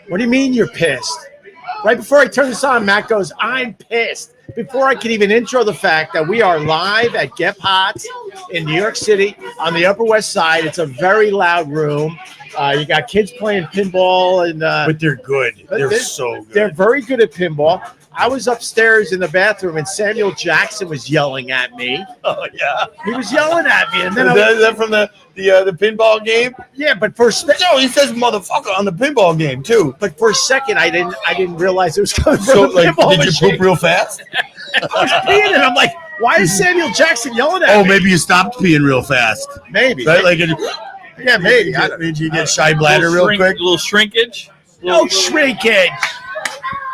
What do you mean you're pissed? Right before I turn this on, Matt goes, I'm pissed. Before I can even intro the fact that we are live at Gebhards in New York City on the Upper West Side. It's a very loud room. You got kids playing pinball. But they're good. They're so good. They're very good at pinball. I was upstairs in the bathroom, and Samuel Jackson was yelling at me. Oh, yeah. He was yelling at me. And then Is that from the pinball game? Yeah, but for no, he says motherfucker on the pinball game, too. But for a second, I didn't realize it was coming from So, the pinball did machine. you poop real fast? I was peeing, and I'm like, why is Samuel Jackson yelling at me? Oh, maybe you stopped peeing real fast. Maybe. Right? Like, yeah, maybe. Did you get shy bladder real quick? A little shrinkage? No shrinkage.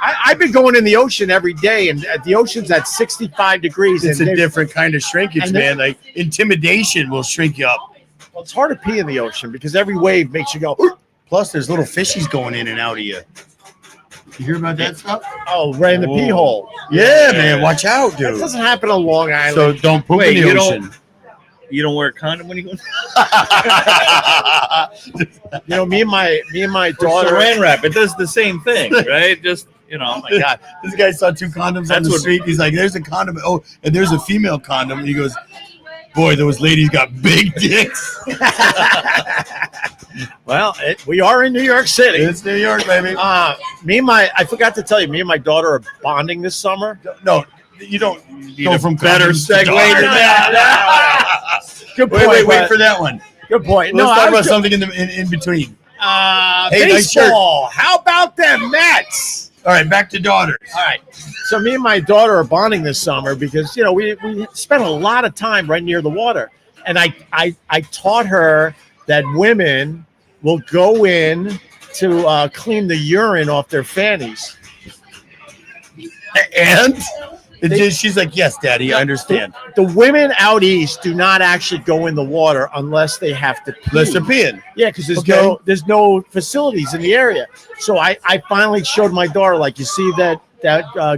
I've been going in the ocean every day, and the ocean's at 65 degrees. It's a different kind of shrinkage, man. Like, intimidation will shrink you up. Well, it's hard to pee in the ocean because every wave makes you go. Plus, there's little fishies going in and out of you. You hear about that stuff? Oh, right in the pee hole. Yeah, man. Watch out, dude. That doesn't happen on Long Island. So don't poop in the ocean. You don't wear a condom when you go. Me and my daughter. Saran wrap. It does the same thing, right? Just oh my God. This guy saw two condoms on the street. He's like, "There's a condom. Oh, and there's a female condom." And he goes, "Boy, those ladies got big dicks." Well, we are in New York City. It's New York, baby. I forgot to tell you, me and my daughter are bonding this summer. No, you don't go from better segue to that. Good point. Wait for that one. Good point. Let's talk about something in between. Hey, baseball. Nice. How about them Mets? All right, back to daughters. All right. So me and my daughter are bonding this summer because we spent a lot of time right near the water, and I taught her that women will go in to clean the urine off their fannies. And she's like, "Yes, Daddy, I understand." The women out east do not actually go in the water unless they have to pee. Unless they're peeing. Yeah, because there's no facilities in the area. So I finally showed my daughter, like, you see that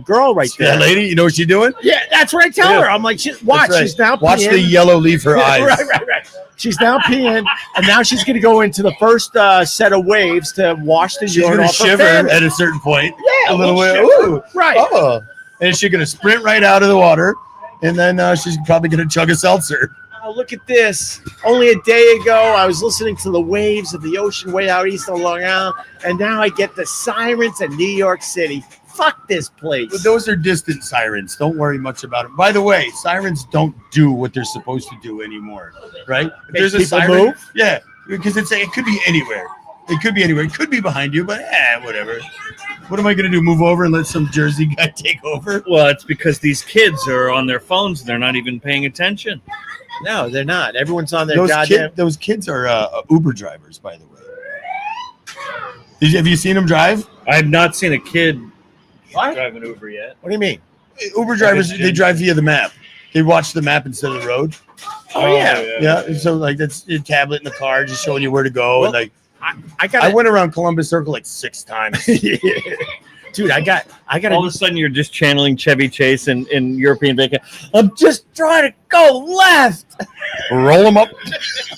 girl right there. That lady, you know what she's doing? Yeah, that's what I tell her. I'm like, watch, right. She's now peeing. Watch the yellow leave her eyes. Right. She's now peeing, and now she's going to go into the first set of waves to wash the urine off her shiver fanny. at a certain point. Yeah, a little bit. Ooh, right. Oh. And she's going to sprint right out of the water, and then she's probably going to chug a seltzer. Oh, look at this. Only a day ago, I was listening to the waves of the ocean way out east on Long Island, and now I get the sirens in New York City. Fuck this place. But those are distant sirens. Don't worry much about them. By the way, sirens don't do what they're supposed to do anymore, right? If there's a siren, move? Yeah, because it could be anywhere. It could be anywhere. It could be behind you, but whatever. What am I going to do? Move over and let some Jersey guy take over? Well, it's because these kids are on their phones and they're not even paying attention. No, they're not. Everyone's on their goddamn. Those kids are Uber drivers, by the way. Have you seen them drive? I have not seen a kid drive an Uber yet. What do you mean? Uber drivers, they drive via the map. They watch the map instead of the road. Oh, yeah. Yeah. So, like, that's your tablet in the car just showing you where to go. Well, and, like, I went around Columbus Circle like 6 times. Dude, I got. All of a sudden, you're just channeling Chevy Chase in European Bacon. I'm just trying to go left. Roll them up.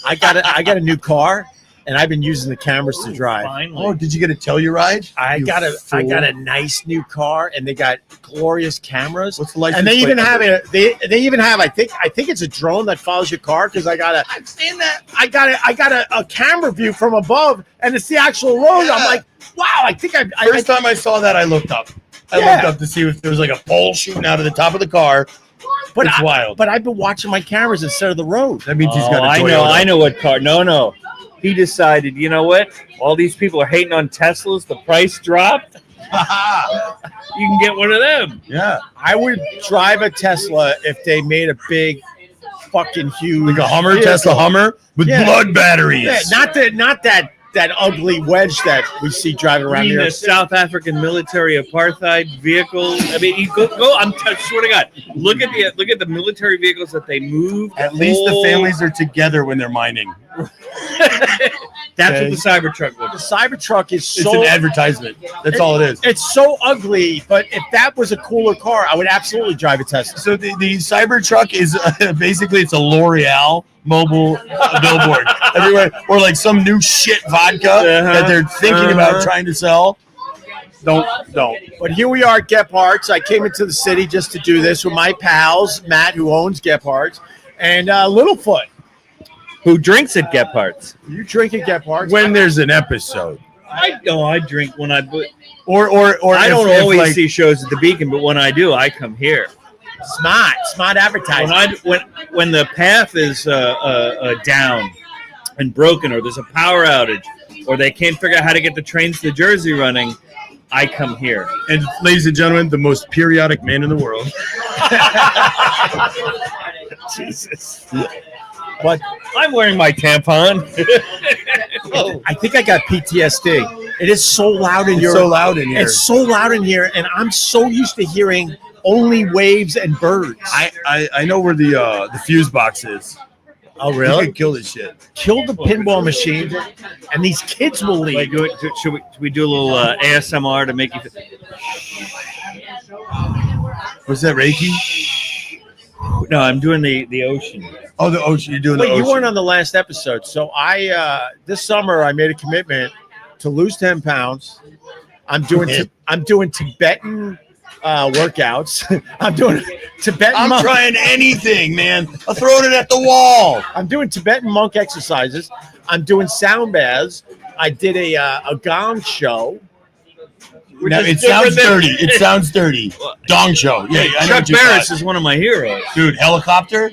I got a new car, and I've been using the cameras to drive. Finally. Oh, did you get a Telluride? I got a nice new car, and they got glorious cameras. What's the license And they even plate have number? they even have I think it's a drone that follows your car because I've seen that. I got a camera view from above, and it's the actual road. Yeah. I'm like, wow, I think First time I saw that, I looked up. I looked up to see if there was like a pole shooting out of the top of the car. But it's wild. But I've been watching my cameras instead of the road. That means he's got a Toyota. I know what car. No. He decided, you know what? All these people are hating on Teslas. The price dropped. You can get one of them. Yeah. I would drive a Tesla if they made a big, fucking huge, Like a Hummer, vehicle. Tesla Hummer with blood batteries. Yeah, not that ugly wedge that we see driving around I mean, here. the South African military apartheid vehicle. I mean, you go. I swear to God, look at the military vehicles that they move. At least the families are together when they're mining. That's what the Cybertruck The looks. Cybertruck is It's so an advertisement. That's all it is. it's so ugly. But if that was a cooler car, I would absolutely drive a Tesla. So the Cybertruck is basically it's a L'Oreal mobile billboard everywhere, or like some new shit vodka that they're thinking about trying to sell. Don't. But here we are at Gebhards. I came into the city just to do this with my pals, Matt, who owns Gebhards, and Littlefoot. Who drinks at Gebhards? You drink at Gebhards? When there's an episode, I drink when I. or I don't if, always like, see shows at the Beacon, but when I do, I come here. Smart advertising. When the path is down and broken, or there's a power outage, or they can't figure out how to get the trains to Jersey running, I come here. And ladies and gentlemen, the most periodic man in the world. Jesus. But I'm wearing my tampon. I think I got PTSD. It is so loud in It's here. so loud in here. It's so loud in here, and I'm so used to hearing only waves and birds. I know where the fuse box is. Oh, You really? could kill this shit. Kill the pinball machine, and these kids will leave. Like, should we do a little ASMR to make you? Was that Reiki? No, I'm doing the ocean. Oh, the ocean. You're doing Wait, the ocean. you weren't on the last episode. So I this summer I made a commitment to lose 10 pounds. I'm doing Tibetan workouts. I'm doing Tibetan. I'm trying anything, man. I'm throwing it at the wall. I'm doing Tibetan monk exercises. I'm doing sound baths. I did a gong show. Now, is it sounds different than- dirty. It sounds dirty. Dong show. Yeah, I know Chuck what you Barris thought. is one of my heroes. Dude, helicopter?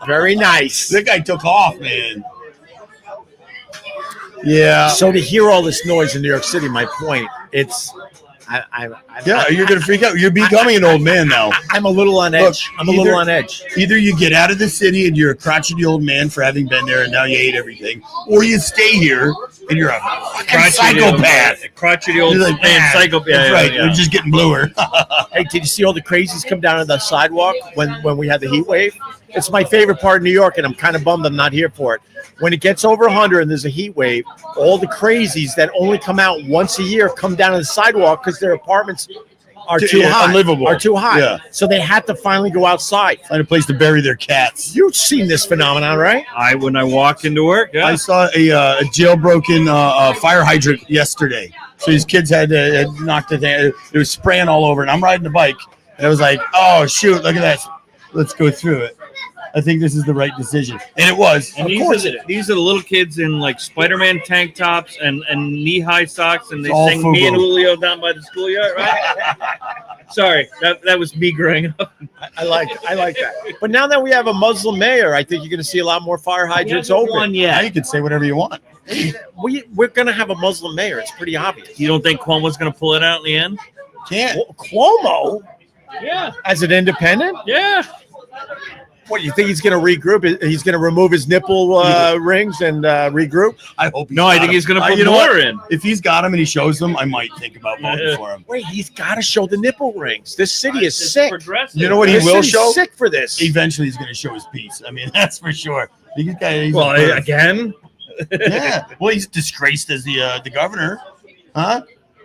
Very nice. That guy took off, man. Yeah. So to hear all this noise in New York City, my point, it's You're going to freak out. You're becoming an old man now. I'm a little on edge. I'm a little on edge. Either you get out of the city and you're a crotchety old man for having been there and now you hate everything, or you stay here and you're a fucking psychopath. Crotchety old You're like, man, "Man, psychopath. That's Yeah, right. yeah. You're just getting bluer. Hey, did you see all the crazies come down on the sidewalk when we had the heat wave? It's my favorite part of New York, and I'm kind of bummed I'm not here for it. When it gets over 100 and there's a heat wave, all the crazies that only come out once a year come down on the sidewalk because their apartments are too Yeah, high. unlivable. Are too high. Yeah. So they had to finally go outside. Find a place to bury their cats. You've seen this phenomenon, right? When I walked into work, I saw a jailbroken fire hydrant yesterday. So these kids had knocked it down. It was spraying all over, and I'm riding the bike, and I was like, "Oh shoot! Look at that! Let's go through it." I think this is the right decision, and it was. And Of course it is. these are the little kids in like Spider-Man tank tops and knee-high socks, and they All sing "Me and FUBU. Julio" down by the schoolyard, right? Sorry, that was me growing up. I like that. But now that we have a Muslim mayor, I think you're going to see a lot more fire hydrants open. One Now yet. you can say whatever you want. We're going to have a Muslim mayor. It's pretty obvious. You don't think Cuomo's going to pull it out in the end? Can't. Cuomo Yeah, as an independent? yeah. What, you think he's going to regroup? He's going to remove his nipple rings and regroup? I hope. No, I think he's going to put you know more what? in. If he's got them and he shows them, I might think about voting for him. Wait, he's got to show the nipple rings. This city is sick. Progressive. You know what he This will city's show? sick for this. Eventually, he's going to show his piece. I mean, that's for sure. He's Well, a bird. again. Yeah. Well, he's disgraced as the governor, huh?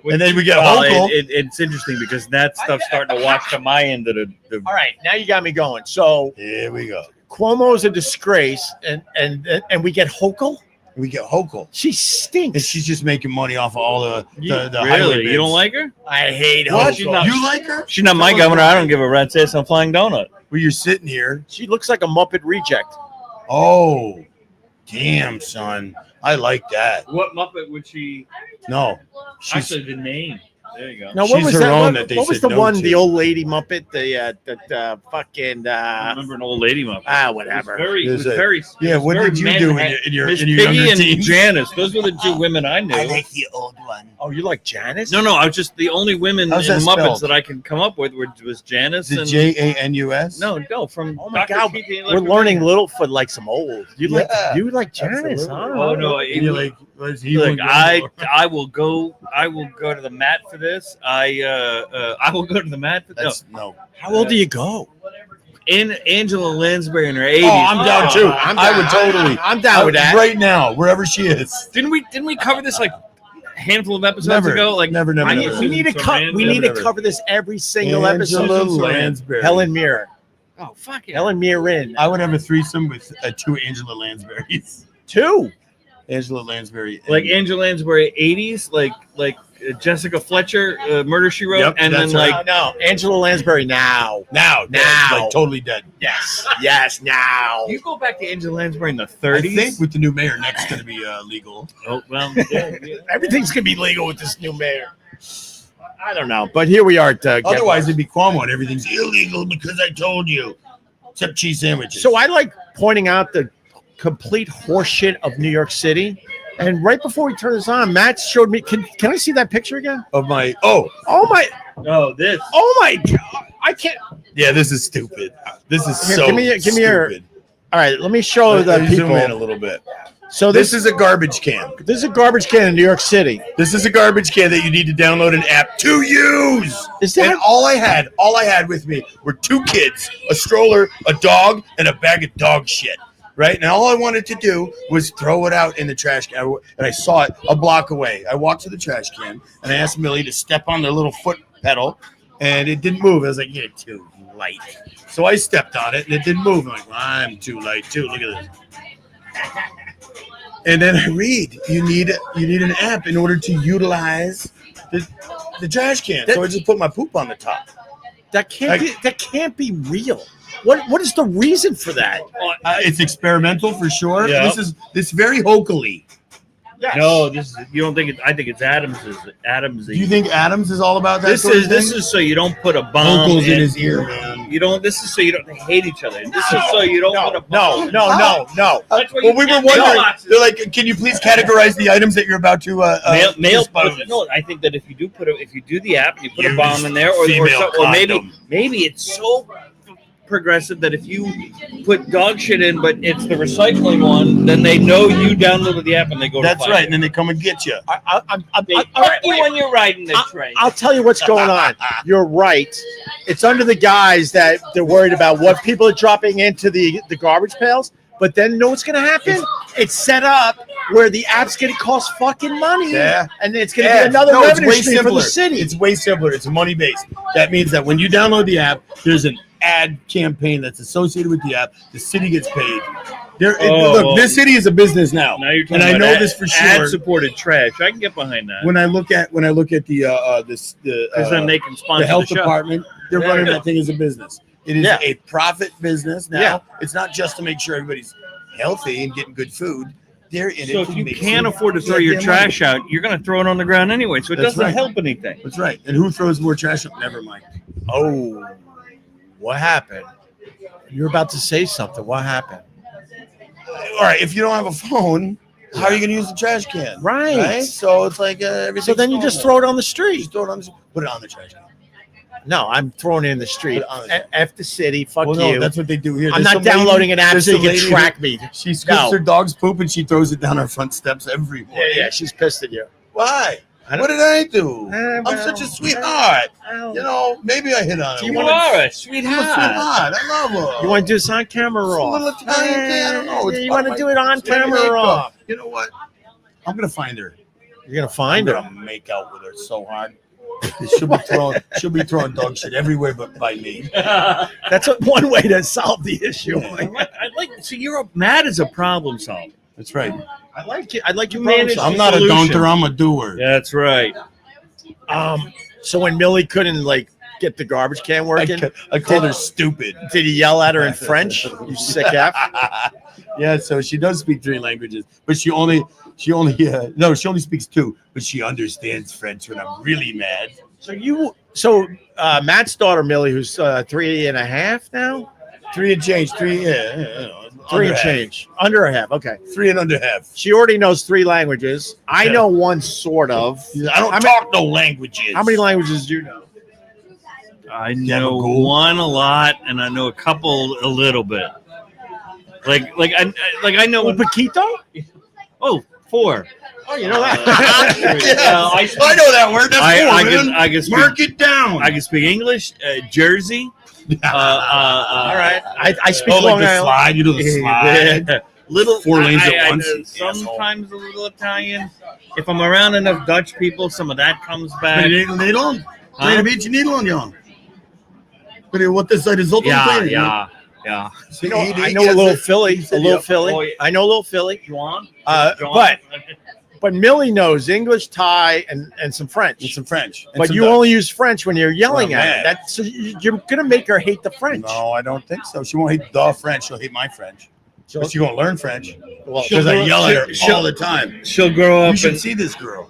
And then we get Well, Hochul. it's interesting because that stuff's starting to watch to my end of the All right, now you got me going. So Here we go. Cuomo is a disgrace, and we get Hochul. We get Hochul. She And stinks. she's just making money off of all the highway really. bids. You don't like her? I hate What? Hochul. You like her? She's not my governor. I don't give a rat's ass on Flying Donut. Well, you're sitting here. She looks like a Muppet reject. Oh, damn, son. I like that. What Muppet would she? No. She's, Actually, the name. There you go. Now, She's what was her that? own What, that they what was said the no one? to. The old lady Muppet. The fucking I remember an old lady Muppet. whatever. It was There's a- very. yeah, what very did you do in your Miss younger Piggy and teens? Janice. Those were the two women I knew. the old one. Oh, you like Janice? No, I was just the only women How's in that Muppets spelled? that I could come up with was Janice Is it and Janus? no from. Oh my Dr. God, Keith and we're learning Littlefoot like some old. You like Yeah, Janice? absolutely. Huh? Oh no! And you're like, was he Look, one I girl? will go to the mat for this. I will go to the mat for That's no. How old do you go? Angela Lansbury in her 80s. Oh, I'm down too. I would totally. I'm down with that. right now, wherever she is. Didn't we cover this like a handful of episodes Never. ago? Like Never. We need to cover this every single episode. Angela Lansbury. Helen Mirren. Oh fuck yeah. Helen Mirren. I would have a threesome with 2 Angela Lansburys. 2. Angela Lansbury. Like Angela Lansbury 80s, like Jessica Fletcher, Murder She Wrote, Yep, and then that's like No, Angela Lansbury now. now, like totally dead. Yes, now. you go back to Angela Lansbury in the I 30s. think with the new mayor next going to be legal. Oh well, yeah. Everything's gonna be legal with this new mayor. I don't know, but here we are. At, Otherwise, it'd be Cuomo and everything's illegal because I told you, except cheese sandwiches. So I like pointing out the complete horseshit of New York City. And right before we turn this on, Matt showed me. Can I see that picture again? of my Oh my! This. Oh my God! I can't. yeah, this is stupid. This is Here, so give me your- stupid. All right, let me show the Let me zoom in a people. little bit. So This is a garbage can. this is a garbage can in New York City. This is a garbage can that you need to download an app to use. Is that And all I had with me were 2 kids, a stroller, a dog, and a bag of dog shit. Right? And all I wanted to do was throw it out in the trash can. And I saw it a block away. I walked to the trash can and I asked Millie to step on the little foot pedal, and it didn't move. I was like, "You're too light." So I stepped on it and it didn't move. I'm like, well, I'm too light too. Look at this. And then I read, you need an app in order to utilize the trash can. So I just put my poop on the top. that can't be real. What is the reason for that? It's experimental for sure. Yeah. This very hokily. Yes. No, you don't think it. I think it's Adams. Do you think Adams is all about that? This sort of is thing? so you don't put a bomb Vocals in his ear, man. You don't. This is so you don't they hate each other. This is so you don't put a bomb. No. That's what Well, you we were can't wondering. mailboxes. They're like, can you please categorize the items that you're about to Mail. dispose? No, I think that if you do the app and you put a Use bomb in there, or female condom. maybe it's so progressive that if you put dog shit in, but it's the recycling one, then they know you downloaded the app and they go. That's to right, and then they come and get you. They fuck you when you're riding the train. I'll tell you what's going on. You're right. It's under the guise that they're worried about what people are dropping into the garbage pails. But then you know what's going to happen? It's set up where the app's going to cost fucking money. Yeah. And it's going to be another it's revenue way stream for the simpler. city. It's way simpler. It's money based. That means that when you download the app, there's an ad campaign that's associated with the app. The city gets paid. Look, this city is a business now. Now you're talking and I about know this for sure. ad-supported trash. I can get behind that. When I look at the Because then they can sponsor the health show. department, they're There running you go. that thing as a business. It is Yeah. a profit business now. Yeah. It's not just to make sure everybody's healthy and getting good food. They're in So it. if to you make can't some afford to throw your goddamn trash money. out, you're going to throw it on the ground anyway. So it That's doesn't right. help anything. That's right. And who throws more trash out? Never mind. Oh, what happened? You're about to say something. What happened? All right. If you don't have a phone, how are you going to use the trash can? Right. So it's like everything. So then you just throw it on the street. Just throw it on the. Put it on the trash can. No, I'm throwing it in the street. Put it on the- F the city. Fuck Well, no, you. that's what they do here. I'm There's not some lady- downloading an app there's so you a can lady track who- me. She scoops No. her dog's poop and she throws it down our front steps every morning. Yeah, she's pissed at you. Why? I don't- What did I do? Well, I'm such a sweetheart. well, You know, maybe I hit on her. You I'm are a a sweetheart. sweetheart. I love her. You want to do this on camera or a off? little Italian thing? I don't know. It's You part want to of do my- it on it's my camera or makeup. off? You know what? I'm gonna find her. You're gonna find I'm her. gonna make out with her so hard. She'll be throwing dog shit everywhere but by me. That's one way to solve the issue. I like. So Matt is a problem solver. That's right. I like it. I like your You problem manage- solving. I'm not a Solution. don'ter. I'm a doer. That's right. So when Millie couldn't get the garbage can working, I called her stupid. did he yell at her in French? You sick F. Yeah, so she does speak 3 languages, but she only speaks 2, but she understands French when I'm really mad. So Matt's daughter Millie, who's 3.5 now, 3 and change, 3, three and change, under a half. Okay, 3 and under half. she already knows 3 languages. I Yeah. know one sort of. I don't talk no languages. How many languages do you know? I have a know goal? one a lot, and I know a couple a little bit. I know. Un poquito? Oh, 4. Oh, you know that. I know that word. That's cool, man. I can speak. Mark it down. I can speak English, Jersey, All right. I speak Oh, like Long the Island. slide. You do the slide. Yeah. Little 4 lanes at once. Sometimes a little Italian. If I'm around enough Dutch people, some of that comes back. Nederland? Klein een beetje Nederland, Jan. What is that? Yeah. I know a little Philly. A little Philly. I know a little Philly. Juan? But Millie knows English, Thai, and some French. And some French. And But some you Dutch. only use French when you're yelling Well, at man. her. That's so you're gonna make her hate the French. No, I don't think so. She won't hate the French. She'll hate my French. But she won't learn French. Well, Because I yell at her she'll- all the time. She'll grow You up should and see this girl.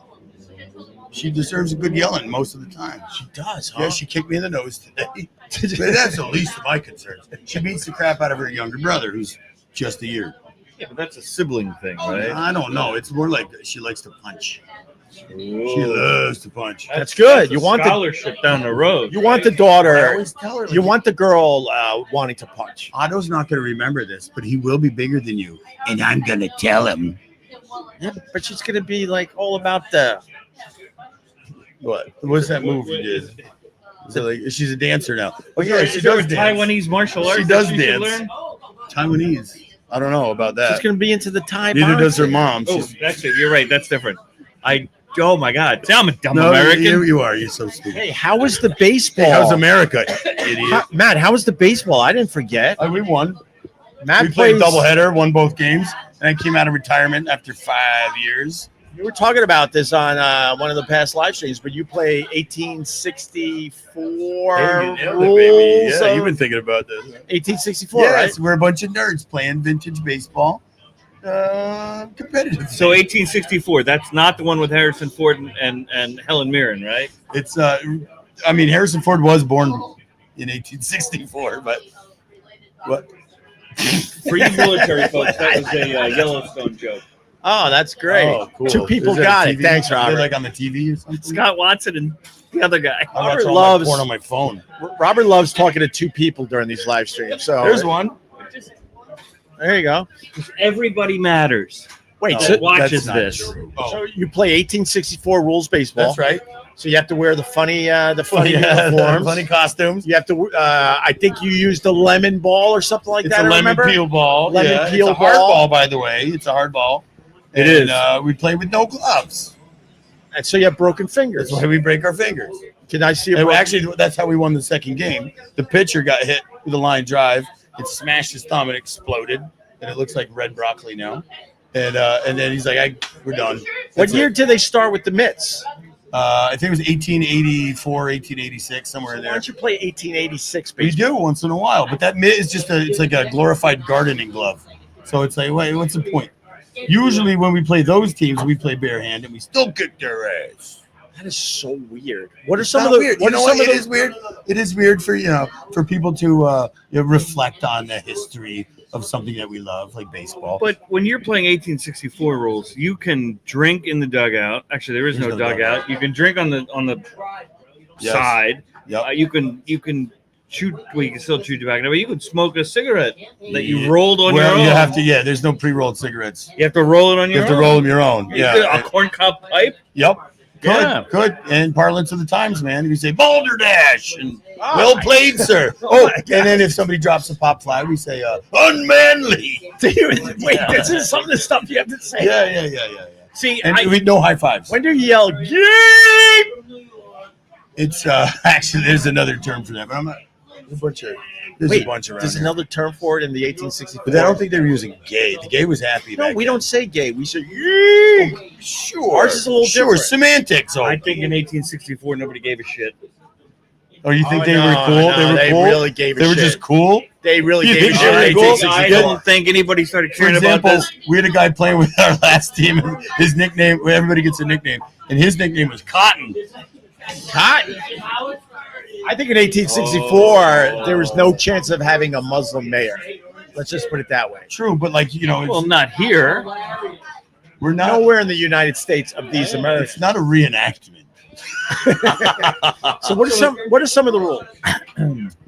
She deserves a good yelling most of the time. she does, Yeah, she kicked me in the nose today. But that's the least of my concerns. She beats the crap out of her younger brother, who's just a year. yeah, but that's a sibling thing, right? I don't know. It's more like she likes to punch. She loves to punch. That's good. You a want the scholarship down the road. you want the I daughter. always tell her. You want the girl wanting to punch. Otto's not going to remember this, but he will be bigger than you, and I'm going to tell him. Yeah, but she's gonna be like all about the. What? What's that move you did? Is it like she's a dancer now? Oh yeah, Is she there does a dance. Taiwanese martial arts. She does that should dance. learn? Taiwanese. I don't know about She's that. gonna be into the Thai. Neither does her boxing. mom. Oh, She's, that's it. You're right. That's different. Oh my God. See, I'm a dumb no, American. you are. You're so stupid. Hey, how was the baseball? Hey, how's America, idiot? Matt, how was the baseball? I didn't forget. We won. Matt We played plays doubleheader, won both games, and I came out of retirement after 5 years. You were talking about this on one of the past live streams, but you play 1864 rules. Yeah, you've been thinking about this. 1864, Yes, right? we're a bunch of nerds playing vintage baseball. Competitive. So 1864. That's not the one with Harrison Ford and Helen Mirren, right? It's Harrison Ford was born in 1864, but what? For you military folks, that was a Yellowstone joke. Oh, that's great. Oh, cool. Two people Is that got a it. TV? Thanks, Is it Robert. like on the TV or something? Scott Watson and the other guy. I'm Robert watching all loves- my porn on my phone. Robert loves talking to two people during these live streams. So There's one. there you go. Everybody matters. Wait, No. so, watches That's not this. true. so you play 1864 rules baseball. That's right. So you have to wear the funny Yeah, uniforms. funny costumes. You have to. I think you used the lemon ball or something like It's that. a I lemon remember. peel ball. Lemon yeah, peel it's a hard ball. ball, by the way. It's a hard ball. It And, is. we play with no gloves. And so you have broken fingers. That's why we break our fingers. Can I see a And broken- actually, that's how we won the second game. The pitcher got hit with a line drive. It smashed his thumb and exploded, and it looks like red broccoli now. And then he's like, "We're done." What That's year it. did they start with the mitts? I think it was 1884, 1886, somewhere in Why there. don't you play 1886 We baseball? do once in a while, but that mitt is it's like a glorified gardening glove. So it's like, wait, what's the point? Usually when we play those teams, we play bare hand and we still kick their ass. That is so weird. What are It's some not of the? weird. What You are know some what? of It the? is weird. It is weird for people to reflect on the history of something that we love, like baseball. But when you're playing 1864 rules, you can drink in the dugout. Actually, there is There's no no dugout. dugout. You can drink on the Yes. side. Yep. You can chew. Well, you can still chew tobacco, but you can smoke a cigarette that you rolled on your well, own. you have to. Yeah, there's no pre-rolled cigarettes. You have to roll it on You your have to own. roll them your own. You Yeah. get a corn cob pipe. Yep. Good. Yeah. Good. And parlance of the times, man. You say balderdash and Oh, well played, sir. Oh, and then if somebody drops a pop fly, we say unmanly. Dude, wait, this is some of the stuff you have to say. Yeah. See, And we no high fives. When do you yell "Game"? It's actually there's another term for that, but I'm not. There's a bunch of Wait, a bunch around. there's here. another term for it in the 1864. But I don't think they were using gay. The gay was happy. No, back we then. don't say gay. We say "Yee." Sure. Ours is a little sure. different. Semantics. Oh, I think in 1864 nobody gave a shit. oh, you think Oh, they no, were cool? no, they were they cool. really gave a They were shit. just cool. They really You gave a think shit. they were in cool? 1864. I didn't think anybody started For caring example, about this. we had a guy playing with our last team. And his nickname. Everybody gets a nickname, and his nickname was Cotton. Cotton. I think in 1864 there was no chance of having a Muslim mayor. Let's just put it that way. True, but like it's, Well, not here. we're not. Nowhere in the United States of these It's Americans. not a reenactment. So what are some of the rules?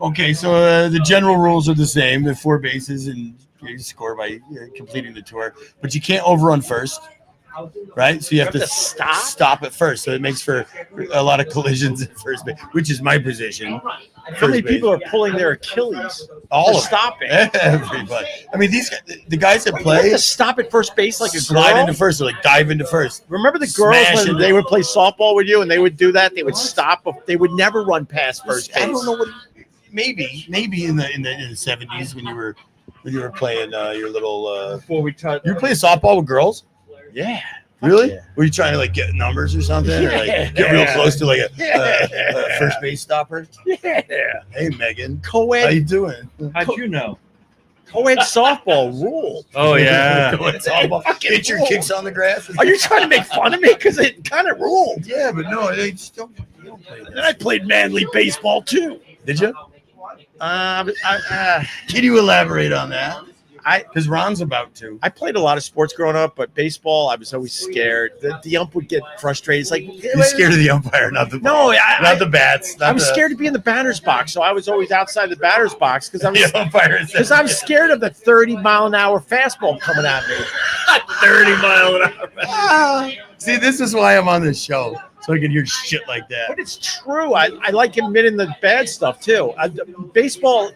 Okay, so the general rules are the same. The 4 bases, and you score by completing the tour. But you can't overrun first, right? So you have to stop? stop at first. So it makes for a lot of collisions at first base, which is my position. How many first base. people are pulling their Achilles? All for of stopping. Everybody. I mean, the guys that You have play to stop at first base like a slide girl? into first, or like dive into first. Remember the girls Smash when into- they would play softball with you and they would do that? They would stop. They would never run past first base. I don't know what. Maybe in the 70s when you were playing your little. Before we touch, You were playing softball with girls? Yeah. Really? Yeah. Were you trying to like get numbers or something, or like get real close to like a first base stopper? Yeah. Hey, Megan, how Co-ed, you doing? how'd you know? co-ed softball ruled. Oh yeah. Go ahead, softball. Hit your kicks on the grass. Are you trying to make fun of me? Because it kind of ruled. Yeah, but no, they just don't play And that. I played manly baseball too. Did you? Can Can you elaborate on that? I Because Ron's about to. I played a lot of sports growing up, but baseball, I was always scared. The ump would get frustrated. It's like, You're scared of the umpire, not the No, not the bats. I was scared to be in the batter's box, so I was always outside the batter's box because I was The umpire. because I'm scared of the 30-mile-an-hour fastball coming at me. 30-mile-an-hour. See, this is why I'm on this show, so I can hear shit like that. But it's true. I like admitting the bad stuff too. Baseball.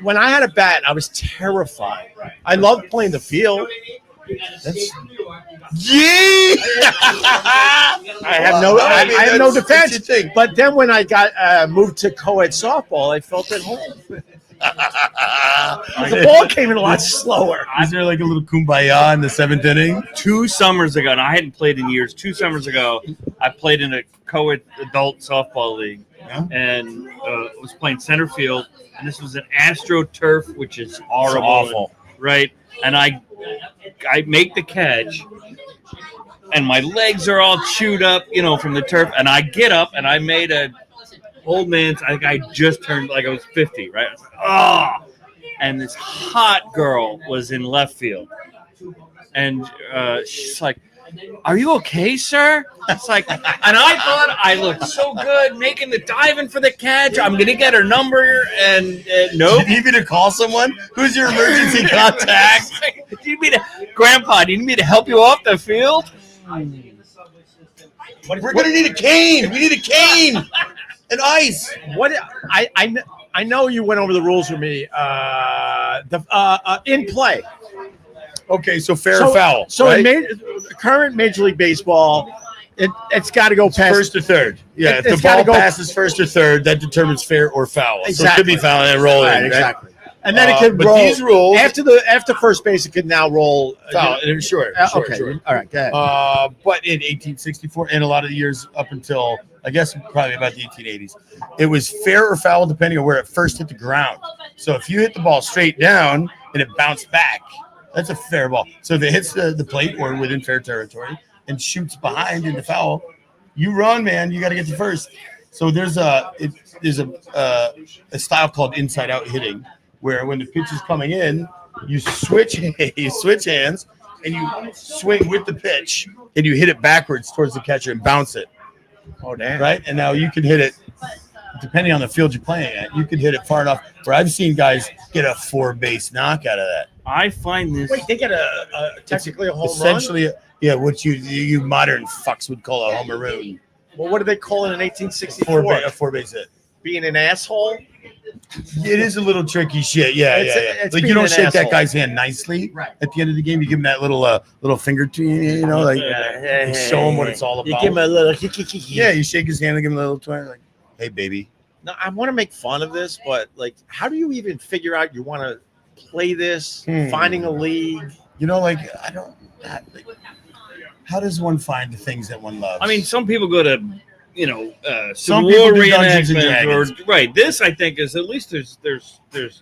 When I had a bat, I was terrified. I loved playing the field. That's yeah. I have no, I have no defense. But then when I got moved to co-ed softball, I felt at home. The ball came in a lot slower. Is there like a little kumbaya in the 7th inning? 2 summers ago, and I hadn't played in years. 2 summers ago, I played in a co-ed adult softball league, Yeah. and was playing center field. And this was an AstroTurf, which is horrible, It's awful. right? And I make the catch, and my legs are all chewed up, from the turf. And I get up, and I made a old man's. I just turned like I was 50, right? I was like, oh, and this hot girl was in left field, and she's like, "Are you okay, sir?" It's like, and I thought I looked so good making the diving for the catch. I'm gonna get her number, and nope. Do you need me to call someone? Who's your emergency contact? Do you need me to, Grandpa? Do you need me to help you off the field? We're gonna need a cane. We need a cane and ice. What I know you went over the rules with me. In play. Okay, so fair or foul. So right? in current Major League Baseball, it's got to go past first or third. Yeah, if it's the ball gotta go- passes first or third, that determines fair or foul. So it Exactly. could be foul and roll Right, in. exactly. And then it could but roll. these rules after first base, it could now roll. foul. Sure. Okay. Sure. All right. Go ahead. But in 1864 and a lot of the years up until I guess probably about the 1880s, it was fair or foul depending on where it first hit the ground. So if you hit the ball straight down and it bounced back, that's a fair ball. So if it hits the plate or within fair territory and shoots behind into foul, you run, man. You got to get to first. So there's a style called inside out hitting, where when the pitch is coming in, you switch hands and you swing with the pitch and you hit it backwards towards the catcher and bounce it. Oh damn! Right, and now you can hit it depending on the field you're playing at. You can hit it far enough where I've seen guys get a 4-base knock out of that. I find this. Wait, they get technically a home Essentially, yeah, what you modern fucks would call a homeroon. run. Well, what do they call it in 1864? A 4-base hit. Being an asshole. It is a little tricky shit. Yeah. It's Like being you don't an shake asshole. that guy's hand nicely. Right. At the end of the game, you give him that little finger to you know, like you show him what it's all about. You give him a little. Yeah, you shake his hand and give him a little twirl, like, "Hey, baby." No, I want to make fun of this, but like, how do you even figure out you want to play this? Finding a league. You know, like I don't. How does one find the things that one loves? I mean, some people go to, Some Civil people War do Dungeons and reenactments, Dragons. right. This, I think, is at least there's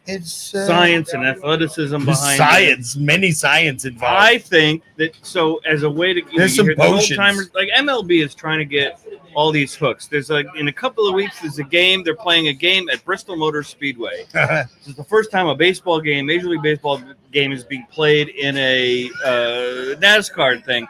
it's science and athleticism there's behind science, many science it. involved. I think that so as a way to There's some hear the old potions. timers like MLB is trying to get all these hooks. There's like in a couple of weeks there's a game they're playing a game at Bristol Motor Speedway. This is the first time a baseball game, Major League Baseball game, is being played in a NASCAR thing.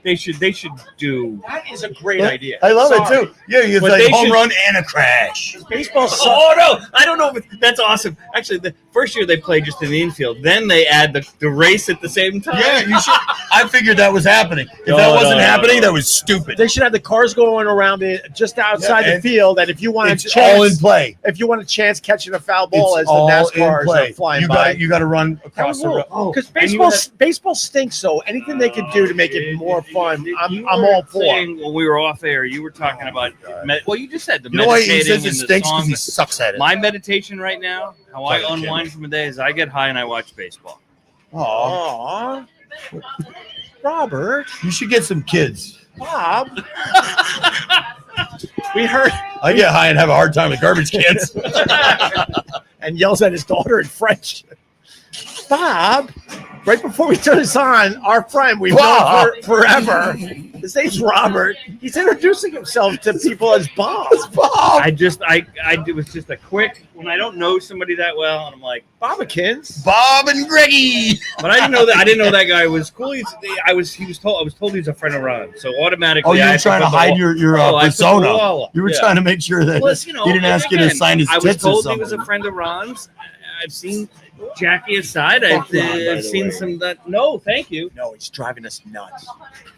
They should do. That is a great idea. I love Sorry. it too. Yeah, it's But like they home should- run and a crash. Baseball sucks. Oh no, I don't know. If that's awesome. Actually, the first year they played just in the infield. Then they add the race at the same time. Yeah, you should. I figured that was happening. If that wasn't happening, that was stupid. They should have the cars going around it just outside Yeah, the field. And if you want a It's all in chance, play. if you want a chance catching a foul ball It's as the all in NASCARs play. are flying You by, got to run across the road. because and you baseball stinks. So anything they can do to make it more fun, I'm all for. Saying when we were off air, you were talking about. Well, you just said the You know why he meditating says it and the stinks? Because song. he sucks at it. My meditation right now, how I Sorry, unwind from the day, is I get high and I watch baseball. Aw. Aw, Robert, You should get some kids. Bob, we heard, I get high and have a hard time with garbage cans. and yells at his daughter in French. Bob, right before we turn this on, our friend we've known Bob. for forever. His name's Robert. He's introducing himself to people as Bob. Bob. It was just a quick when I don't know somebody that well, and I'm like, Bobikins. Bob and Greggy. but I didn't know that guy was cool. I was told he was a friend of Ron, so automatically. Oh, you I were had trying to put the hide wall- your I put the persona. wall up. You were Yeah. trying to make sure that Well, he didn't ask you to again, sign his I was tits or told something. he was a friend of Ron's. I've seen Jackie aside. Fuck Ron, by I've the seen way. some that. No, thank you. No, he's driving us nuts.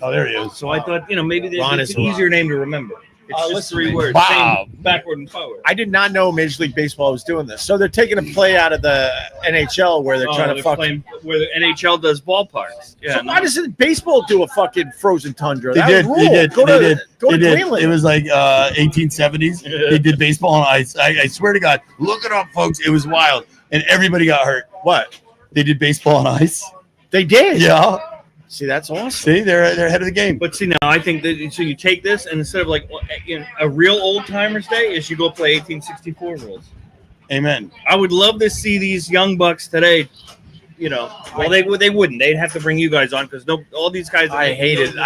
Oh, there he is. So I thought, maybe Ron it's is an Ron. easier name to remember. It's just listen, 3 man. words. Bob. Same backward and forward. I did not know Major League Baseball was doing this. So they're taking a play out of the NHL where they're trying to fuck. playing where the NHL does ballparks. Yeah. So why doesn't baseball do a fucking frozen tundra? They That did. would They rule. did. Go They to, did. Go They to did. Greenland. It was like 1870s. They did baseball on ice. I swear to God, look it up, folks. It was wild, and everybody got hurt. What? They did baseball on ice. They did. Yeah. See, that's awesome. See, they're ahead of the game. But see, now I think that so you take this and instead of like a real old timers day is you go play 1864 rules. Amen. I would love to see these young bucks today. Well, they wouldn't. They'd have to bring you guys on because all these guys. I hated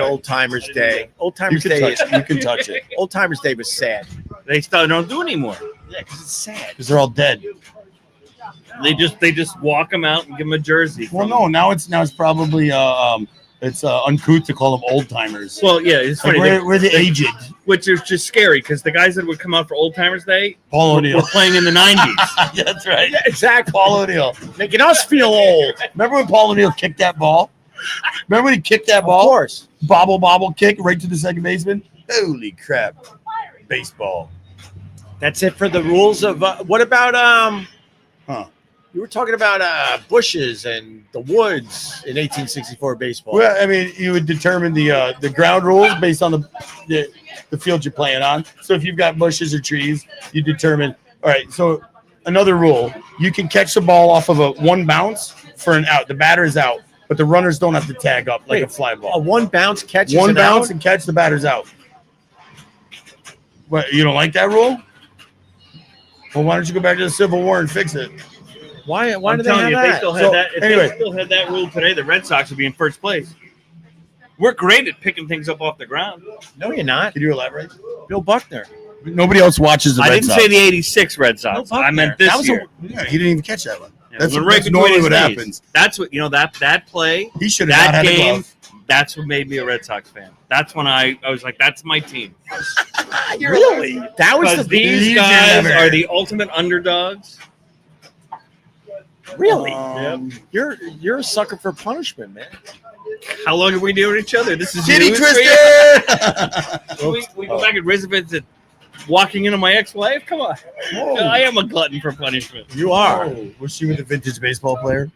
Old Timers Day. Old You Timers can Day. touch it. You can touch it Old Timers Day was sad. They still don't do anymore. Yeah, because it's sad. because they're all dead. They just walk them out and give them a jersey. Well, no. Now it's probably it's uncouth to call them old timers. Well, yeah, it's Like funny. we're the aged. Which is just scary because the guys that would come out for Old Timers Day Paul were O'Neill. playing in the 90s. Yeah, that's right. Yeah, exactly. Paul O'Neill. Making us feel old. Remember when Paul O'Neill kicked that ball? Remember when he kicked that Of ball? course. Bobble kick right to the second baseman. Holy crap! Baseball. That's it for the rules of. What about Huh. You were talking about bushes and the woods in 1864 baseball. Well, I mean, you would determine the ground rules based on the field you're playing on. So if you've got bushes or trees, you determine. All right. So another rule: you can catch the ball off of a one bounce for an out. The batter is out, but the runners don't have to tag up like Wait, a fly a ball. one bounce catch. One an bounce out? and catch, the batter's out. What, you don't like that rule? Well, why don't you go back to the Civil War and fix it? Why I'm do they telling have you, if that? they still had So, that. If anyway. they still had that rule today, the Red Sox would be in first place. We're great at picking things up off the ground. No, you're not. Can you elaborate? Bill Buckner. Nobody else watches the I Red didn't Sox. say the '86 Red Sox. Bill I meant Buckner. this That was year. Yeah, he didn't even catch that one. Yeah, That's it was what- right that's between normally his what knees. happens. That's what that play. He should have not That had a game. glove. That's what made me a Red Sox fan. That's when I was like, that's my team. Really? That was Because the these These guys are- are the ultimate underdogs. really. You're a sucker for punishment, man. How long have we known each other? This is Titty news for you? twister. We go back and revisit it. Walking into my ex-wife? Come on. I am a glutton for punishment. You are. Oh, was she with a vintage baseball player?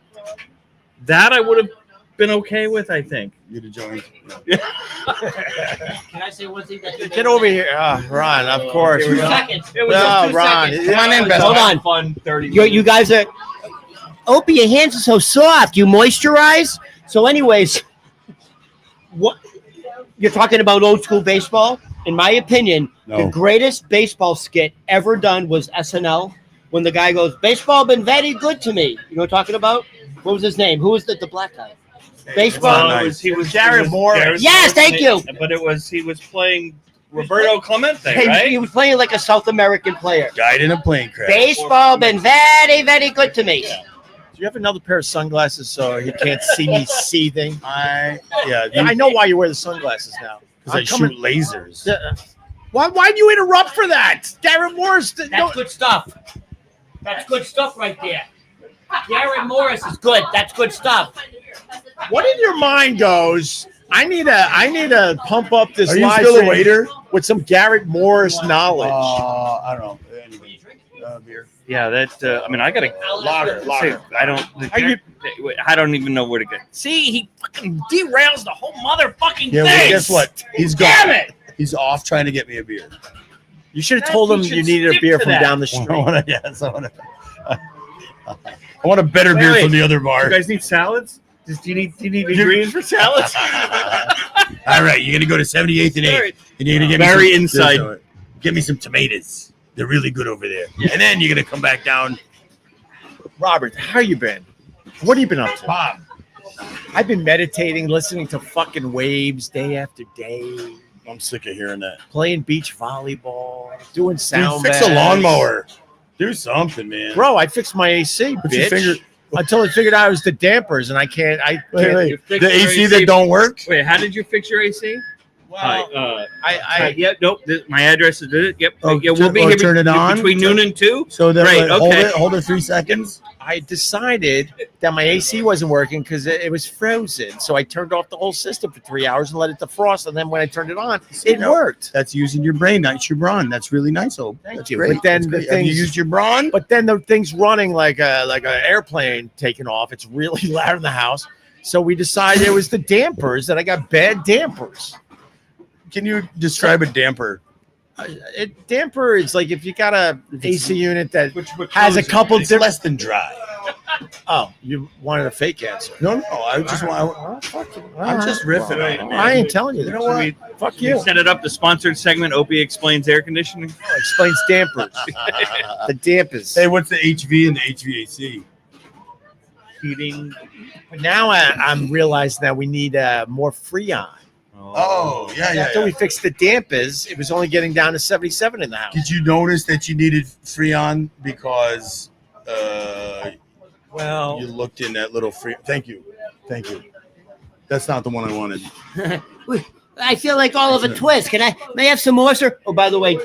That I would have been okay with, I think. You'd have joined. Can I say one thing? Get over here, Ron. Of course. Here we go. Seconds. It was No, a Ron. two-second. Come on in, It was Bella. Hold on. Fun 30 You guys are. Opie, your hands are so soft. You moisturize. So, anyways, what you're talking about old school baseball? In my opinion, the No. greatest baseball skit ever done was SNL when the guy goes, "Baseball been very good to me." You know what I'm talking about? What was his name? Who was the black guy? Baseball. Well, he was Jared Moore. Yes, thank you. But he was playing Roberto Clemente, Hey, right? he was playing like a South American player. Died in a plane crash. Baseball been very, very good to me. you have another pair of sunglasses so he can't see me seething? I know why you wear the sunglasses now. because I shoot lasers. Why'd you interrupt for that? Garrett Morris. That's good stuff. That's good stuff right there. Garrett Morris is good. That's good stuff. What in your mind goes? I need to pump up this. Are you live still a stream waiter? with some Garrett Morris knowledge? I don't know. Anyway, beer. Yeah, that. I mean, I gotta. Lager. I don't even know where to go. See, he fucking derails the whole motherfucking Yeah, thing. well, guess what? He's gone. Damn it! He's off trying to get me a beer. You should have told him you needed a beer from down the street. I want a better beer from the other bar. You guys need salads? Do you need ingredients for salads? All right, you're gonna go to 78th and 8th, Right. and you're gonna get Very me inside. Get me some tomatoes. They're really good over there. And then you're gonna come back down. Robert, how you been? What have you been up to? Bob, I've been meditating, listening to fucking waves day after day, I'm sick of hearing that. playing beach volleyball, doing Dude, sound fix baths. a lawnmower. Do something, man. Bro, I fixed my AC, Put your bitch. finger- Until I figured out it was the dampers, and I can't. Wait. You fixed The your AC that don't work? Wait, how did you fix your AC? Well, Yep, nope. My address is it. Yep. Oh, Yeah, we'll be here turn it on? between noon and 2. So that Right, okay. hold it 3 seconds. I decided that my AC wasn't working because it was frozen. So I turned off the whole system for 3 hours and let it defrost. And then when I turned it on, it worked. That's using your brain, not your brawn. That's really nice. Oh, Thank that's you. great. But then That's the great. Have you things- used your brawn? But then the thing's running like an airplane taking off. It's really loud in the house. So we decided it was the dampers, that I got bad dampers. Can you describe a damper? Damper is like if you got a AC unit that Which has a couple It's different. less than dry. Oh, you wanted a fake answer. No. I just want. I'm just riffing. Right. on it, I man. ain't telling you. You that. know what? Fuck You you. set it up. The sponsored segment. Opie explains air conditioning. Explains dampers. The dampers. Hey, what's the HV and the HVAC? Heating. But now I'm realizing that we need more Freon. Oh, yeah. After we fixed the dampers, it was only getting down to 77 in the house. Did you notice that you needed Freon because Well, you looked in that little free? Thank you. That's not the one I wanted. I feel like Oliver Twist. May I have some more, sir? Oh, by the way,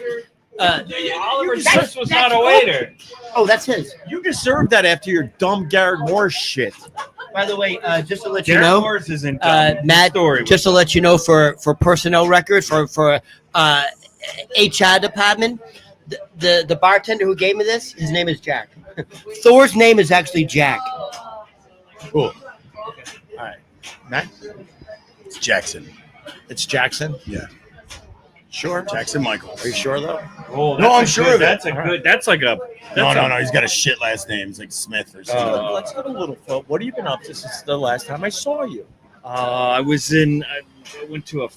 Oliver Twist was not a waiter. oh, that's his. you deserve that after your dumb Garrett Morris shit. By the way, just to let you Jared know, Morris isn't Matt, story. just to let you know, for personnel records, for HR department, the bartender who gave me this, his name is Jack. Thor's name is actually Jack. Cool. All right. Matt, It's Jackson. it's Jackson. Yeah. Sure. Jackson Michaels. Are you sure though? Oh, No, I'm that's a sure good- of it. That's a good. That's like a. No. That's He's got a shit last name. It's like Smith or something. Let's get a little. What have you been up to since the last time I saw you? I was in. I went to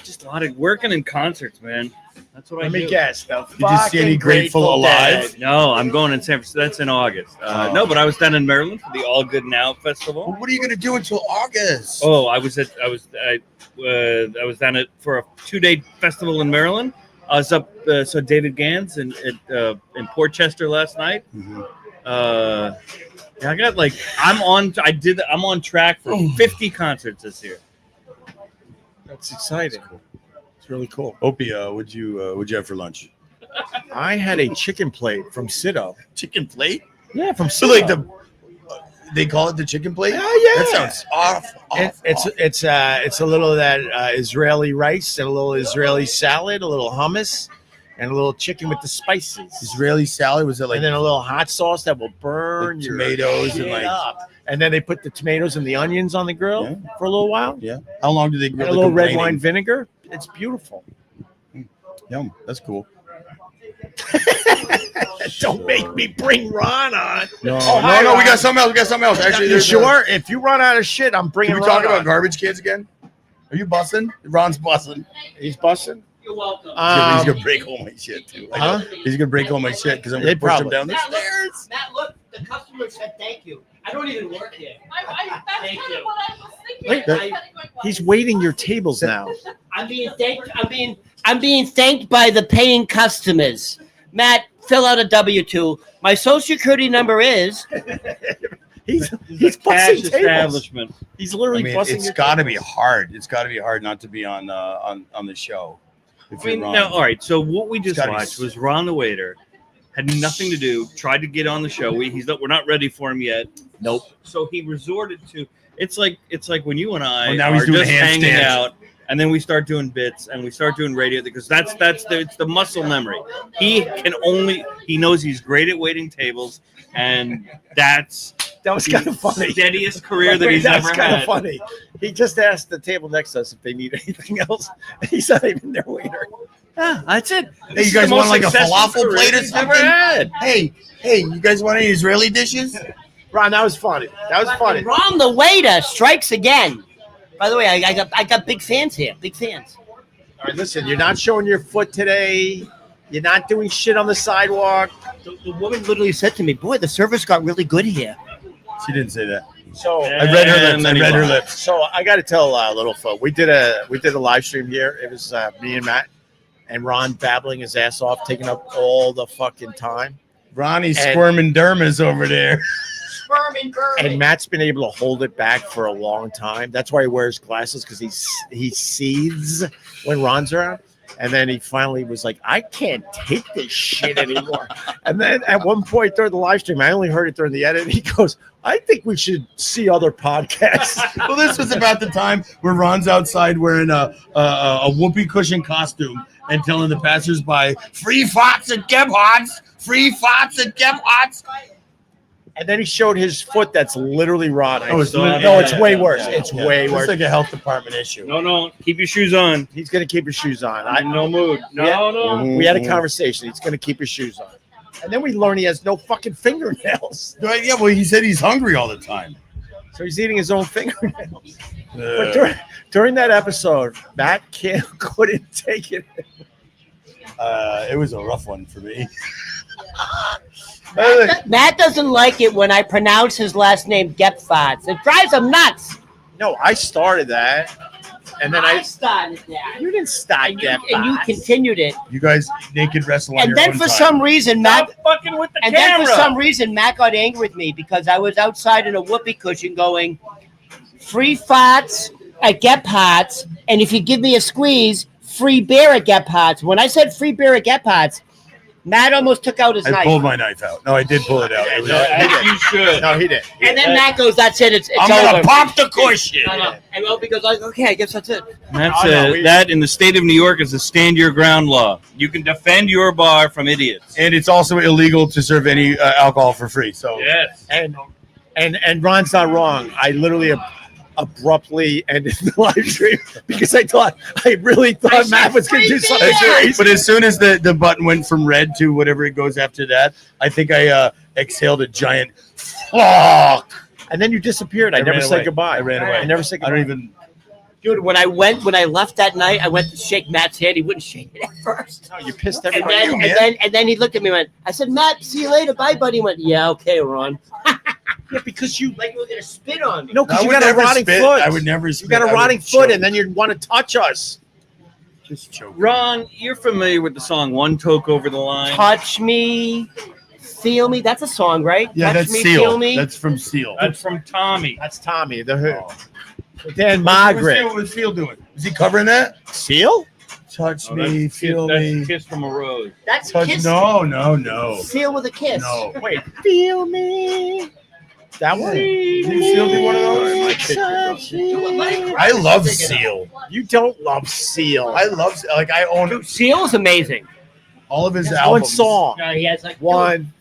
just a lot of working in concerts, man. That's what Let I me do. guess. Did you see any Grateful Alive? No, I'm going in San Francisco. That's in August. No, but I was down in Maryland for the All Good Now festival. Well, what are you gonna do until August? Oh, I was down for a 2-day festival in Maryland. I was up so David Gans in Portchester last night. Mhm. Yeah, I got I'm on track for 50 concerts this year. That's exciting. It's really cool. Opie, what'd you have for lunch? I had a chicken plate from Cito. Chicken plate? Yeah, from So Cito. they call it the chicken plate? Oh, yeah. That sounds off. It's a little of that Israeli rice and a little Israeli salad, a little hummus, and a little chicken with the spices. Israeli salad. Was it like And then a little hot sauce that will burn Like your tomatoes and shit like- up. And then they put the tomatoes and the onions on the grill Yeah. for a little while. Yeah. How long do they And grill a the little red complaining? wine vinegar. It's beautiful. Yum. That's cool. Don't make me bring Ron on. No, hi, we Ron. got something else. Actually, you there's sure? If you run out of shit, I'm Can bringing we Ron talk about on. garbage kids again? Are you bussing? Ron's bussing. He's busting. You're welcome. He's gonna break all my shit too. Huh? He's gonna break all my shit because I'm They gonna push him probably- down the stairs. Matt, look, the customer said thank you. I don't even work here. That's Thank kind you. of what I was thinking. Wait, That's kind of my He's question. waiting your tables now. I'm being thanked. I'm being thanked by the paying customers. Matt, fill out a W-2. My social security number is He's Cash busting tables. establishment. He's literally I mean, busting. it's your got to be tables. hard. It's got to be hard not to be on the show. If I mean, you're now, Ron. all right. So what we just gotta be watched was Ron the waiter. Had nothing to do. Tried to get on the show. We're not ready for him yet. Nope. So he resorted to. It's like when you and I Well, now he's are doing just hanging handstands. out, and then we start doing bits and we start doing radio because it's the muscle memory. He knows he's great at waiting tables, and That was kind of funny. steadiest career that he's That's ever kind had. of funny. He just asked the table next to us if they need anything else. He's not even their waiter. Yeah, that's it. Hey, This you is guys the want most like a successful falafel career plate or he's ever something? had. Hey, you guys want any Israeli dishes? Ron, that was funny. That was funny. Ron the waiter strikes again. By the way, I got big fans here. Big fans. All right, listen, you're not showing your foot today. You're not doing shit on the sidewalk. The woman literally said to me, "Boy, the service got really good here." She didn't say that. So I read her lips. And I then he read her lied. lips. So I got to tell little folk, we did a live stream here. It was me and Matt and Ron babbling his ass off, taking up all the fucking time. Ronnie And- squirming dermas over there. And Matt's been able to hold it back for a long time. That's why he wears glasses, because he seethes when Ron's around. And then he finally was like, I can't take this shit anymore. And then at one point during the live stream, I only heard it during the edit. He goes, I think we should see other podcasts. Well, this was about the time where Ron's outside wearing a whoopee cushion costume and telling the passersby, "Free farts at Gebhards! Free farts at Gebhards!" And then he showed his foot that's literally rotten. Oh, it's lit- no, yeah, it's yeah, way yeah, worse. yeah, It's yeah. way It's worse. like a health department issue. No, keep your shoes on. He's going to keep his shoes on. I'm in no mood. No. We had a conversation. He's going to keep his shoes on. And then we learn he has no fucking fingernails. Yeah, well, he said he's hungry all the time. So he's eating his own fingernails. But during that episode, Matt couldn't take it. It was a rough one for me. Matt doesn't like it when I pronounce his last name Gebhards. It drives him nuts. No, I started that. And then I started that. you didn't start And that. you continued it. You guys naked wrestle on And your then own for time. some reason, Matt. Stop fucking with the And camera. then for some reason, Matt got angry with me because I was outside in a whoopee cushion going, free farts at Gebhards, and if you give me a squeeze, free beer at Gebhards. When I said free beer at Gebhards, Matt almost took out his I knife. pulled my knife out. No, I did pull it out. It was- You should. No, he did. And then Matt goes, that's it, it's I'm over. gonna pop the cushion. No. And Opie goes, like, okay, I guess that's it. That's Oh, no, that in the state of New York is a stand your ground law. You can defend your bar from idiots. And it's also illegal to serve any alcohol for free. So Yes. And Ron's not wrong. I literally abruptly ended the live stream because I really thought Matt was going to do something crazy. But as soon as the button went from red to whatever it goes after that, I think I exhaled a giant fuck. And then you disappeared. I never ran said away. goodbye. I ran away. I never said I goodbye. don't even. Dude, when I left that night, I went to shake Matt's hand. He wouldn't shake it at first. No, you pissed And everybody then, off. and then he looked at me and went, I said, Matt, see you later. Bye, buddy. He went, yeah, okay, Ron. Yeah, because you Like you were going to spit on me. no, I because you would got a never rotting spit. foot. I would never. You Spit. got a I would rotting choke. foot, and then you want to touch us. Just choke. Ron, you're familiar with the song "One Toke Over the Line"? Touch me, feel me. That's a song, right? Yeah, Touch that's me, Seal. feel me. That's from Seal. That's from Tommy. That's Tommy, the Who. Then Margaret. What was Seal doing? Was he covering that? Seal? Touch Oh, me, that's feel that's me. Kiss from a Rose. That's Touch. kiss. No. Seal with a kiss. No. Wait, feel me. That one? Did Seal do one of those? I love Seal. You don't love Seal. I love I own Dude, Seal is amazing. all of his One albums. song. He has like One.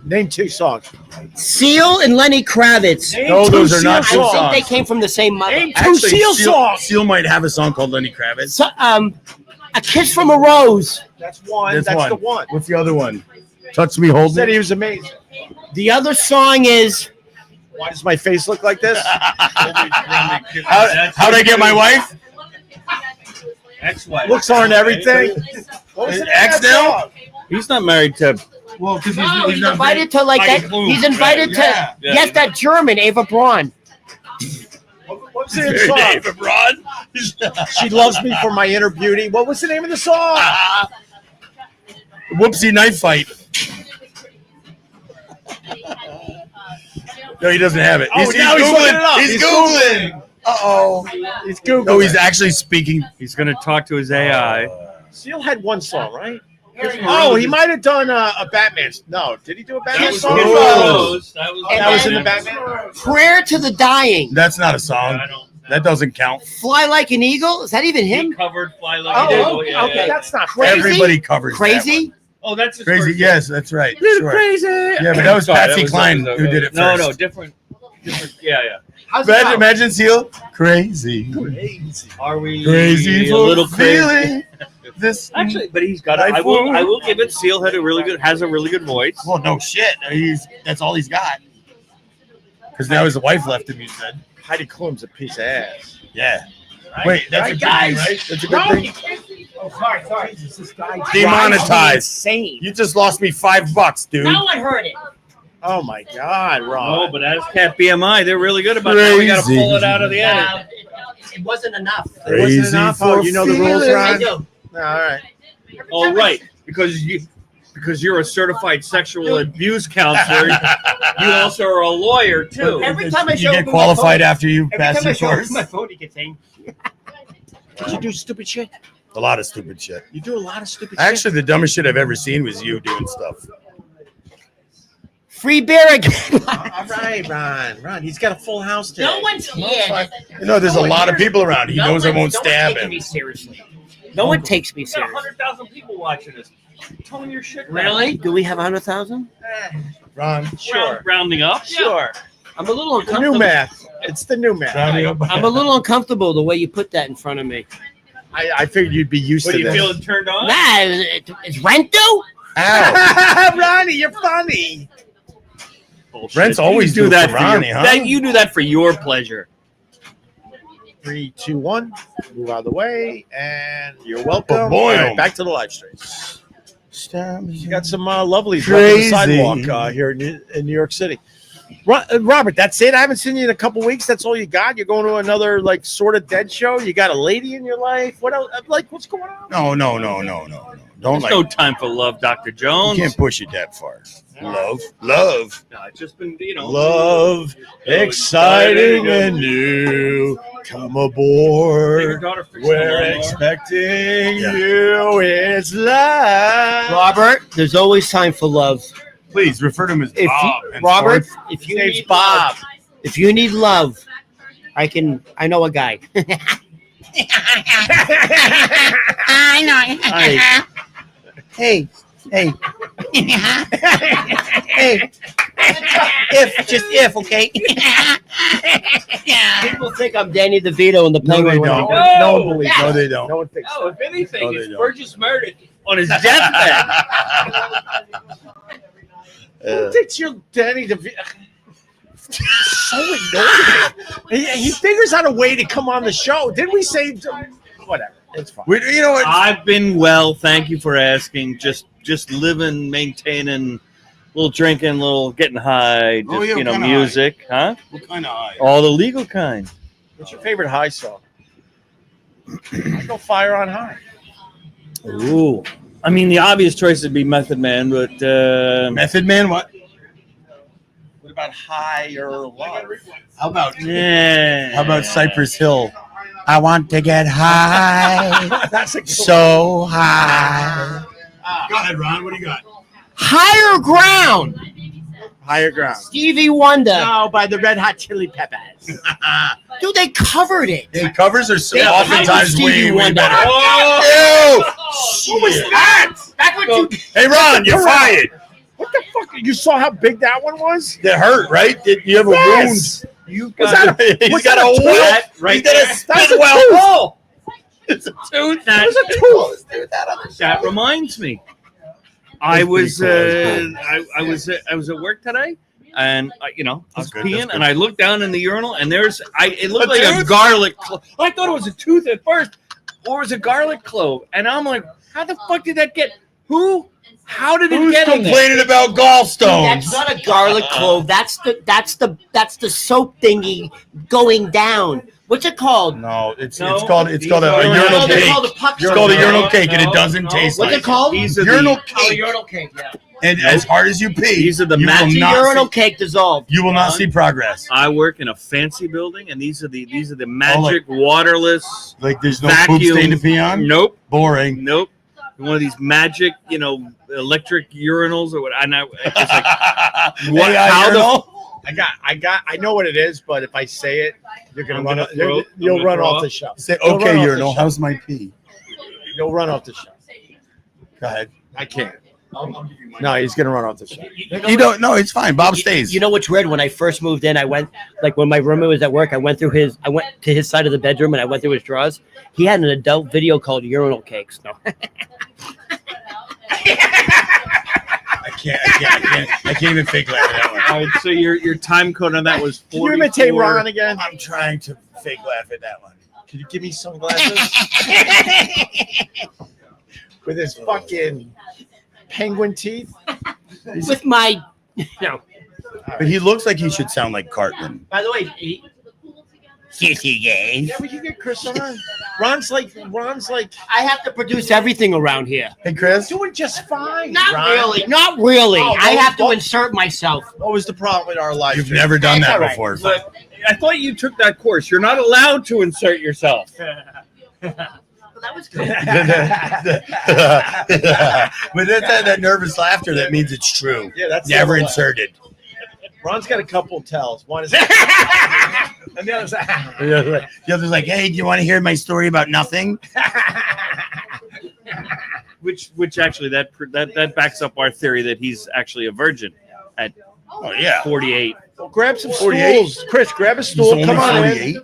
Name two songs. Seal and Lenny Kravitz. No, Two those are Seal not I two songs. think songs. they came from the same mother. Name two Seal songs. Seal might have a song called Lenny Kravitz. So, a kiss from a rose. That's one. That's the one. What's the other one? Touch me, hold Said me. he was amazing. The other song is Why does my face look like this? How'd I get my wife? Ex-wife. Looks aren't everything. What was Is the name X of that now? song? He's not married to. Well, because he's he's not invited to like Heidi that. Klum, He's invited right, to yeah. yes, that German Ava Braun. What was the name of the song? She loves me for my inner beauty. What was the name of the song? Whoopsie knife fight. No, he doesn't have it. Oh, now he's looking it up. He's Googling. Uh-oh. He's Googling. No, he's actually speaking. He's going to talk to his AI. Seal had one song, right? Oh, he might have done a Batman. No, did he do a Batman song? That was in the Batman. Prayer to the Dying. That's not a song. That doesn't count. Fly Like an Eagle. Is that even He him? covered Fly Like an Oh, Eagle. okay, that's not Crazy? Everybody covers Crazy? Oh, that's his Crazy, first yes, that's right. Little Sure. crazy. Yeah, but that was Sorry, Patsy Cline who did it No, first. different. Yeah. How's it Imagine, go? imagine Seal. Crazy. Are we Crazy a for little crazy? feeling this. Actually, but he's got. Life I will give it. Seal has a really good voice. Well, no shit. That's all he's got. Because now his wife left him, you said. Heidi Klum's a piece of ass. Yeah. Wait, that's a good thing, right? That's a good thing. Oh, sorry. This guy Demonetized. insane. You just lost me $5, dude. Now I heard it. Oh my God, Ron. Oh, but ASCAP BMI, they're really good about that. We got to Crazy. pull it out of the end. It wasn't enough. It wasn't enough. Oh, you know the rules, feeling. I Ron? do. All right. Oh, right, because you're a certified sexual abuse counselor. You also are a lawyer too. Every time I You show get him my qualified phone- after you Every pass time I your show him course. my phone, he gets angry. Did you do stupid shit? A lot of stupid shit. You do a lot of stupid shit. Actually, the dumbest shit I've ever seen was you doing stuff. Free beer again. All right, Ron. He's got a full house today. No one's here. You know, there's a lot of people around. He knows I won't stab taking him. me seriously. No one takes me We got seriously. 100,000 people watching this. Tone your shit down. Really? Do we have 100,000? Ron, Sure. Rounding up. Sure. I'm a little The new uncomfortable. math. It's the new math. I'm a little uncomfortable the way you put that in front of me. I figured you'd be used What to are you this. feeling turned on? Nah, is rent due? Ow. Ronnie, you're funny. Bullshit. Brent's always You do that for for Ronnie, your, huh? that you do that for your pleasure. 3, 2, 1. Move out of the way, and you're welcome. Boy, All right, back to the live stream. You You got some lovelies Crazy. on the sidewalk here in New York City. Robert, that's it. I haven't seen you in a couple weeks. That's all you got. You're going to another like sort of dead show. You got a lady in your life. What else? Like, what's going on? No. Don't There's no time for love, Dr. You Jones. can't push it that far. Love. No, it's just been, Love, exciting and new. Come Your aboard. daughter fixed We're the lawnmower. expecting Yeah. you. It's love. Robert, there's always time for love. Please refer to him as If Bob. you, and Robert, forth. if His you name's need Bob. love, if you need love, I know a guy. I know. Hey. If, okay? People think I'm Danny DeVito in the No, they Penguin. when I'm don't. done. No one believes. No, they don't. No one thinks. No, if anything, No, they it's don't. Burgess Meredith on his deathbed. Who thinks you're Danny DeVito? So annoying. He figures out a way to come on the show. Didn't we say whatever? It's fine. You know what? I've been well. Thank you for asking. Just living, maintaining, little drinking, little getting high. Just, Oh, yeah, kinda music, huh? What kind of eye? All the legal kind. What's your favorite high song? I go Fire on High. Ooh. I mean, the obvious choice would be Method Man, but Method Man, what? What about Higher Love? How about yeah. Cypress Hill? I want to get high, That's a so high. Go ahead, Ron. What do you got? Higher Ground. Higher Ground. Stevie Wonder. No, by the Red Hot Chili Peppers. Dude, they covered it. Hey, covers are so They oftentimes covered Stevie way Wonder. better. Oh! Ew! What was that? Back when you Hey, Ron, you're fired. What the fuck? You saw how big that one was? That hurt, right? Did you have a Yes. wound? You Was got that He's was got that a a well. tooth? right He's got there. a That's spit a well. tooth. Oh, it's a tooth. That, It was a tooth. that reminds me. I was pretty cool. I was at work today, and I was That's good, peeing, that's good. and I looked down in the urinal, and it looked A like a tooth? garlic clove. I thought it was a tooth at first, or it was a garlic clove, and I'm like, how the fuck did that get? Who? How did it Who's get in there? complaining about gallstones? That's not a garlic clove. That's the soap thingy going down. What's it called? No, it's No, called these a are- urinal They're cake. called a puck It's called a shot. urinal cake, and it doesn't taste What's like it called? These are urinal the, Oh, cake. urinal cake. Yeah. And as hard as you pee, These are the you will magic not Urinal see- cake dissolved. You will not see progress. I work in a fancy building, and these are the magic waterless Like there's no vacuum. poop stain to pee on. Nope, Boring. nope. One of these magic, electric urinals or what? I know. It's like, what? AI How the? urinal? I know what it is, but if I say it, you're gonna I'm run. gonna off, throw- you'll I'm run gonna off throw the show. Say, You'll run okay, off the urinal. show. How's my pee? You'll run off the show. Go ahead. I can't. No, he's gonna run off the show. You don't. No, it's fine. Bob stays. You know what's weird? When I first moved in, I went when my roommate was at work. I went to his side of the bedroom and I went through his drawers. He had an adult video called Urinal Cakes. No, I can't even fake laugh at that one. All right, so your time code on that was 44. Can you imitate Ron again? I'm trying to fake laugh at that one. Can you give me sunglasses? With his fucking penguin teeth. with my no. But he looks like he should sound like Cartman. By the way, Yeah, we can get Chris on. Ron's like I have to produce everything around here. Hey, Chris. doing just fine. Not Ron. really. Not really. Oh, I have to well- insert myself. What was the problem with our life? You've never done that All right. before. But I thought you took that course. You're not allowed to insert yourself. Well, that was good. But that's that nervous laughter. That means it's true. Yeah, that's Never the other way. inserted. Ron's got a couple tells. One is and the other's The other's like, hey, do you want to hear my story about nothing? Which actually that backs up our theory that he's actually a virgin at Oh yeah. 48. Well, grab some 48. stools. Chris, grab a He's stool. only Come on in. 48.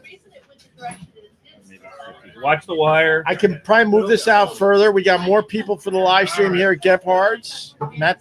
Watch the wire. I can probably move this out further. We got more people for the live stream here at Gebhards. Matt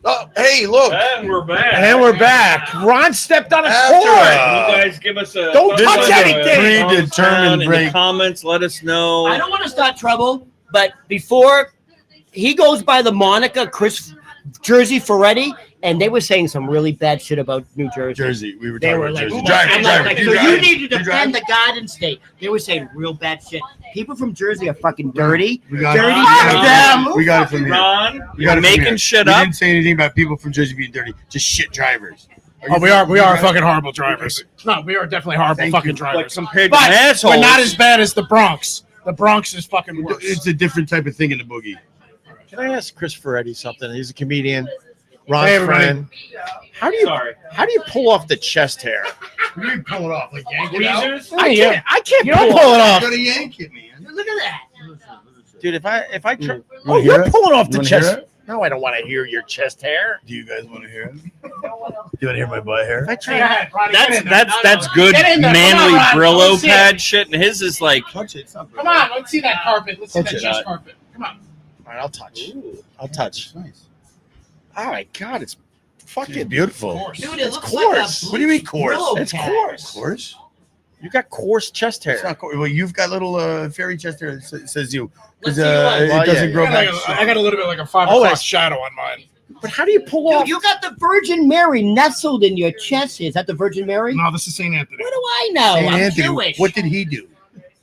Oh, hey, look. And we're back. And we're back. Ron stepped on a After cord. Can you guys give us a Don't thumbs touch up, anything. thumbs Predetermined down in break. the comments. Let us know. I don't want to start trouble, but before he goes by the moniker Chris Jersey Ferretti, and they were saying some really bad shit about New Jersey. Jersey. We were They talking were about like, Jersey. oh Driver, I'm driver. like, You so drive? you need to You defend drive? the Garden State. They were saying real bad shit. People from Jersey are fucking dirty. We got Dirty. it. Fuck them. We got it from here. Ron, We got you're it from making here. shit We up. didn't say anything about people from Jersey being dirty. Just shit drivers. Oh, we are fucking horrible drivers. No, we are definitely horrible Thank fucking you. But drivers. compared to But assholes, we're not as bad as the Bronx. The Bronx is fucking worse. It's a different type of thing in the boogie. Can I ask Chris Ferretti something? He's a comedian. Ron's Hey, everybody. friend. How do you pull off the chest hair? What do you pull it off? Like yank it out? Tweezers? I can't You don't pull pull it it off. You gotta yank it, man. Look at that. Dude, if I try, You oh, wanna hear you're it? pulling off You the wanna hear chest. it? No, I don't want to hear your chest hair. Do you guys want to hear it? Do you want to hear my butt hair? If I Go try, ahead, Ronnie, get in there. That's good Get in there. Come manly on, Ron. Brillo Let's see it. pad shit, and his is like Touch it. It's not Come on, let's see that carpet. Let's see Touch that it. chest carpet. Come on. all right, I'll touch. I'll touch. It's nice. Oh my god, it's It's fucking. beautiful. Dude, it It's looks coarse. like a What do you mean coarse? Brillo It's pad. coarse. Course. You got coarse chest It's hair. not coarse. Well, you've got little fairy chest hair that says you. Let's Because see yours. it Well, doesn't yeah, grow I back. got a little bit like a 5 Oh, o'clock it's- shadow on mine. But how do you pull off? Dude, you got the Virgin Mary nestled in your chest. Is that the Virgin Mary? No, this is St. Anthony. What do I know? Saint I'm Anthony, Jewish. what did he do?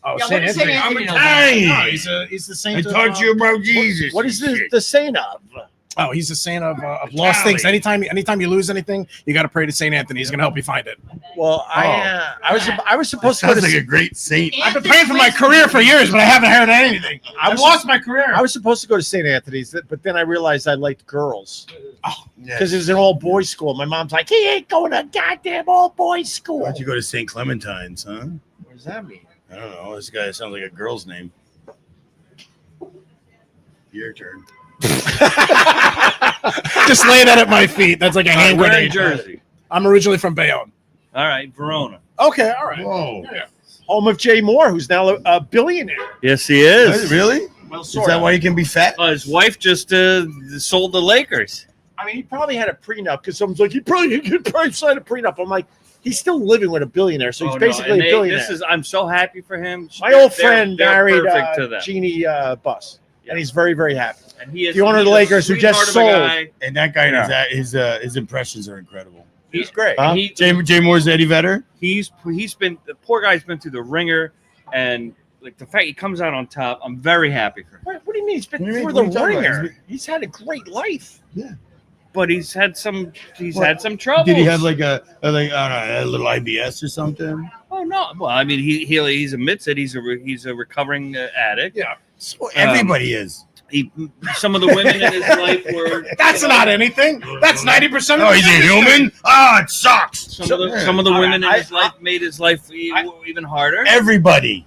Oh, Yeah, St. what does St. Anthony. Anthony know about? No, he's the saint. I taught you about Jesus. What is the saint of? Oh, he's the saint of lost things. Anytime you lose anything, you got to pray to St. Anthony. He's gonna help you find it. Well, I was supposed to go Sounds to like a great saint. I've been praying for my career for years, but I haven't heard anything. I've lost my career. I was supposed to go to St. Anthony's, but then I realized I liked girls Yeah. because it was an all boys school. My mom's like, he ain't going to goddamn all boys school. Why'd you go to St. Clementine's, huh? What does that mean? I don't know. This guy sounds like a girl's name. Your turn. Just lay that at my feet. That's like a hand we're in grenade. Jersey. I'm originally from Bayonne. All right, Verona. Okay, all right. Whoa. Yeah. Home of Jay Moore, who's now a billionaire. Yes, he is. Really? Well, Is that why you can be fat? His wife just sold the Lakers. I mean, he probably had a prenup because someone's like, he probably signed a prenup. I'm like, he's still living with a billionaire, so he's basically a billionaire. I'm so happy for him. My old friend they're married perfect to them. Jeannie Buss, and he's very, very happy. And he is the owner of the Lakers, who just sold. And that guy, his impressions are incredible. He's great. Huh? Jay Moore's Eddie Vedder. He's been the poor guy's been through the ringer, and like the fact he comes out on top, I'm very happy for him. What do you mean? He's been What do you through mean? the What are you talking ringer. about? He's had a great life. Yeah. But he's had some trouble. Did he have like a little IBS or something? Oh no! Well, I mean, he admits it. He's a recovering addict. Yeah. So everybody is. Some of the women in his life were. That's not anything. That's 90%. Oh, he's a human? Oh, it sucks. Some of the women in his life made his life even harder. Everybody.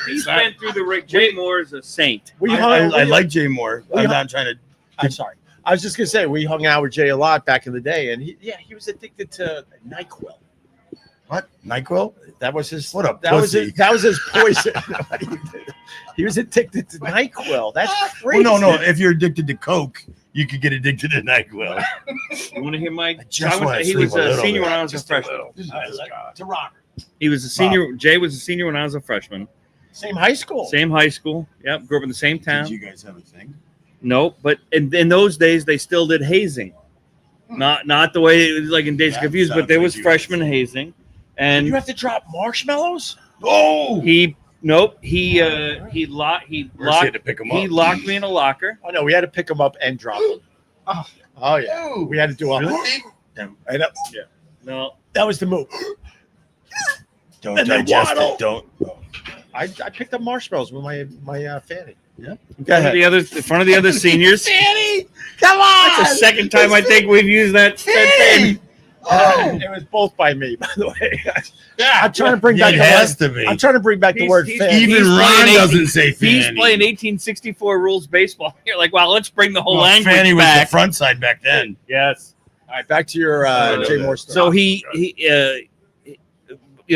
He's been through the ring. Jay Moore is a saint. I like Jay Moore. I'm not trying to. I'm sorry. I was just gonna say we hung out with Jay a lot back in the day, and he was addicted to NyQuil. What? NyQuil? That was his. What a that pussy. that was his poison. He was addicted to NyQuil. That's crazy. Well, no. If you're addicted to Coke, you could get addicted to NyQuil. You want to hear my? He was a senior when I was a freshman. To Robert. He was a senior. Jay was a senior when I was a freshman. Same high school. Same high school. Yep. Grew up in the same town. Did you guys have a thing? No, but in those days they still did hazing. Not the way it was like in Days of Confused, but there was freshman hazing. And Did you have to drop marshmallows? Oh, he locked had to pick 'em up. He locked me in a locker. Oh no, we had to pick them up and drop them. Oh yeah, we had to do all. Really? I know. No, That was the move. Don't And then digest waddle. it. Don't. I picked up marshmallows with my fanny. Yeah. Go ahead. in front of the other seniors. Fanny, come on! That's the second time I think we've used that. Fanny. It was both by me, by the way. Yeah, I'm trying to bring back. It the has word, to be. I'm trying to bring back the word fanny. Even he's Ron playing doesn't say fanny. He's playing 1864 rules baseball. You're like, wow, let's bring the whole Well, language fanny was back. the front side back then. Yes. All right, back to your Jay Moore story. So he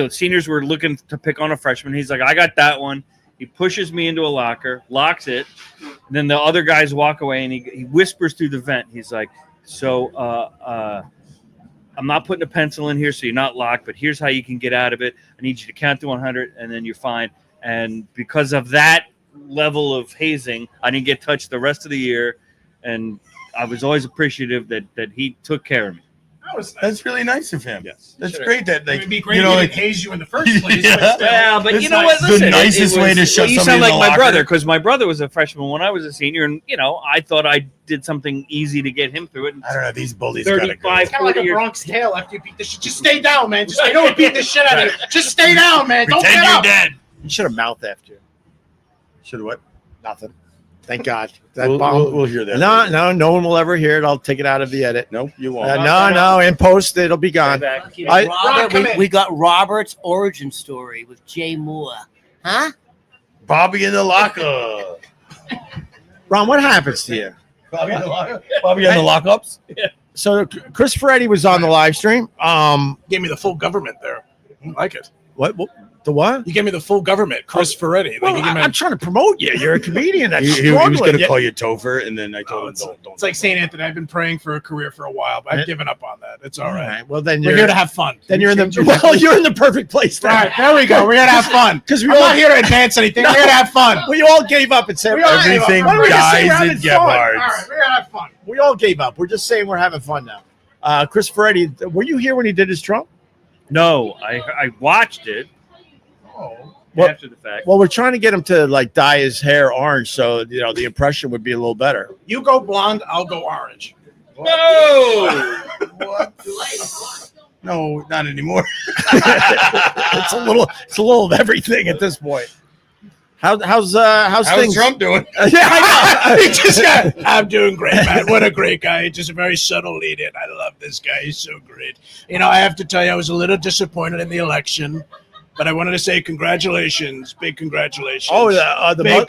seniors were looking to pick on a freshman. He's like, I got that one. He pushes me into a locker, locks it. And then the other guys walk away, and he whispers through the vent. He's like, so I'm not putting a pencil in here, so you're not locked, but here's how you can get out of it. I need you to count to 100, and then you're fine. And because of that level of hazing, I didn't get touched the rest of the year. And I was always appreciative that he took care of me. That's really nice of him. Yes. That's great. That It would be great if he haze you in the first place. Yeah. But still. Yeah, but It's you know like what? Listen, the nicest way to shut you somebody sound in like the my locker. brother, because my brother was a freshman when I was a senior, and I thought I did something easy to get him through it. I don't know. These bullies gotta go. 35, It's kind of like 40 a years. Bronx Tale after you beat the shit. Just stay down, man. I know we beat the shit out of you. Just stay down, man. Don't Pretend get you're up. dead. You should have mouthed after you. Should what? Nothing. Thank God. That We'll, bomb. we'll hear that. No one will ever hear it. I'll take it out of the edit. Nope, you won't. No. In post, it'll be gone. We got Robert's origin story with Jay Moore. Huh? Bobby in the locker. Ron, what happens to you? Bobby in the locker. Bobby on the lockups. So Chris Ferretti was on the live stream. Gave me the full government there. I like it. What? The what? You gave me the full government, Chris Ferretti. Well, Like, you give me- I'm trying to promote you. You're a comedian that's He was struggling. going to call you Topher, and then I told him, don't. it's like St. Anthony. I've been praying for a career for a while, but I've given up on that. It's all right. Well, then We're you're here to have fun. Then you're in the you're in the perfect place. All right, there we go. We're here to have fun. Because I'm not here to advance anything. We're here to have fun. We all gave up and said We all gave up. Everything Why don't we just say we're dies in having fun? All Gebhards. right, we're here to have fun. We all gave up. We're just saying we're having fun now. Chris Ferretti, were you here when he did his Trump? No, I watched it Well- after the fact. Well, we're trying to get him to like dye his hair orange, so the impression would be a little better. You go blonde, I'll go orange. No! What? No, not anymore. It's a little of everything at this point. How's How's things? Trump doing? Yeah, I know. He just got, I'm doing great, man. What a great guy. Just a very subtle lead in. I love this guy. He's so great. I have to tell you, I was a little disappointed in the election, but I wanted to say congratulations. Big congratulations. Oh, the Big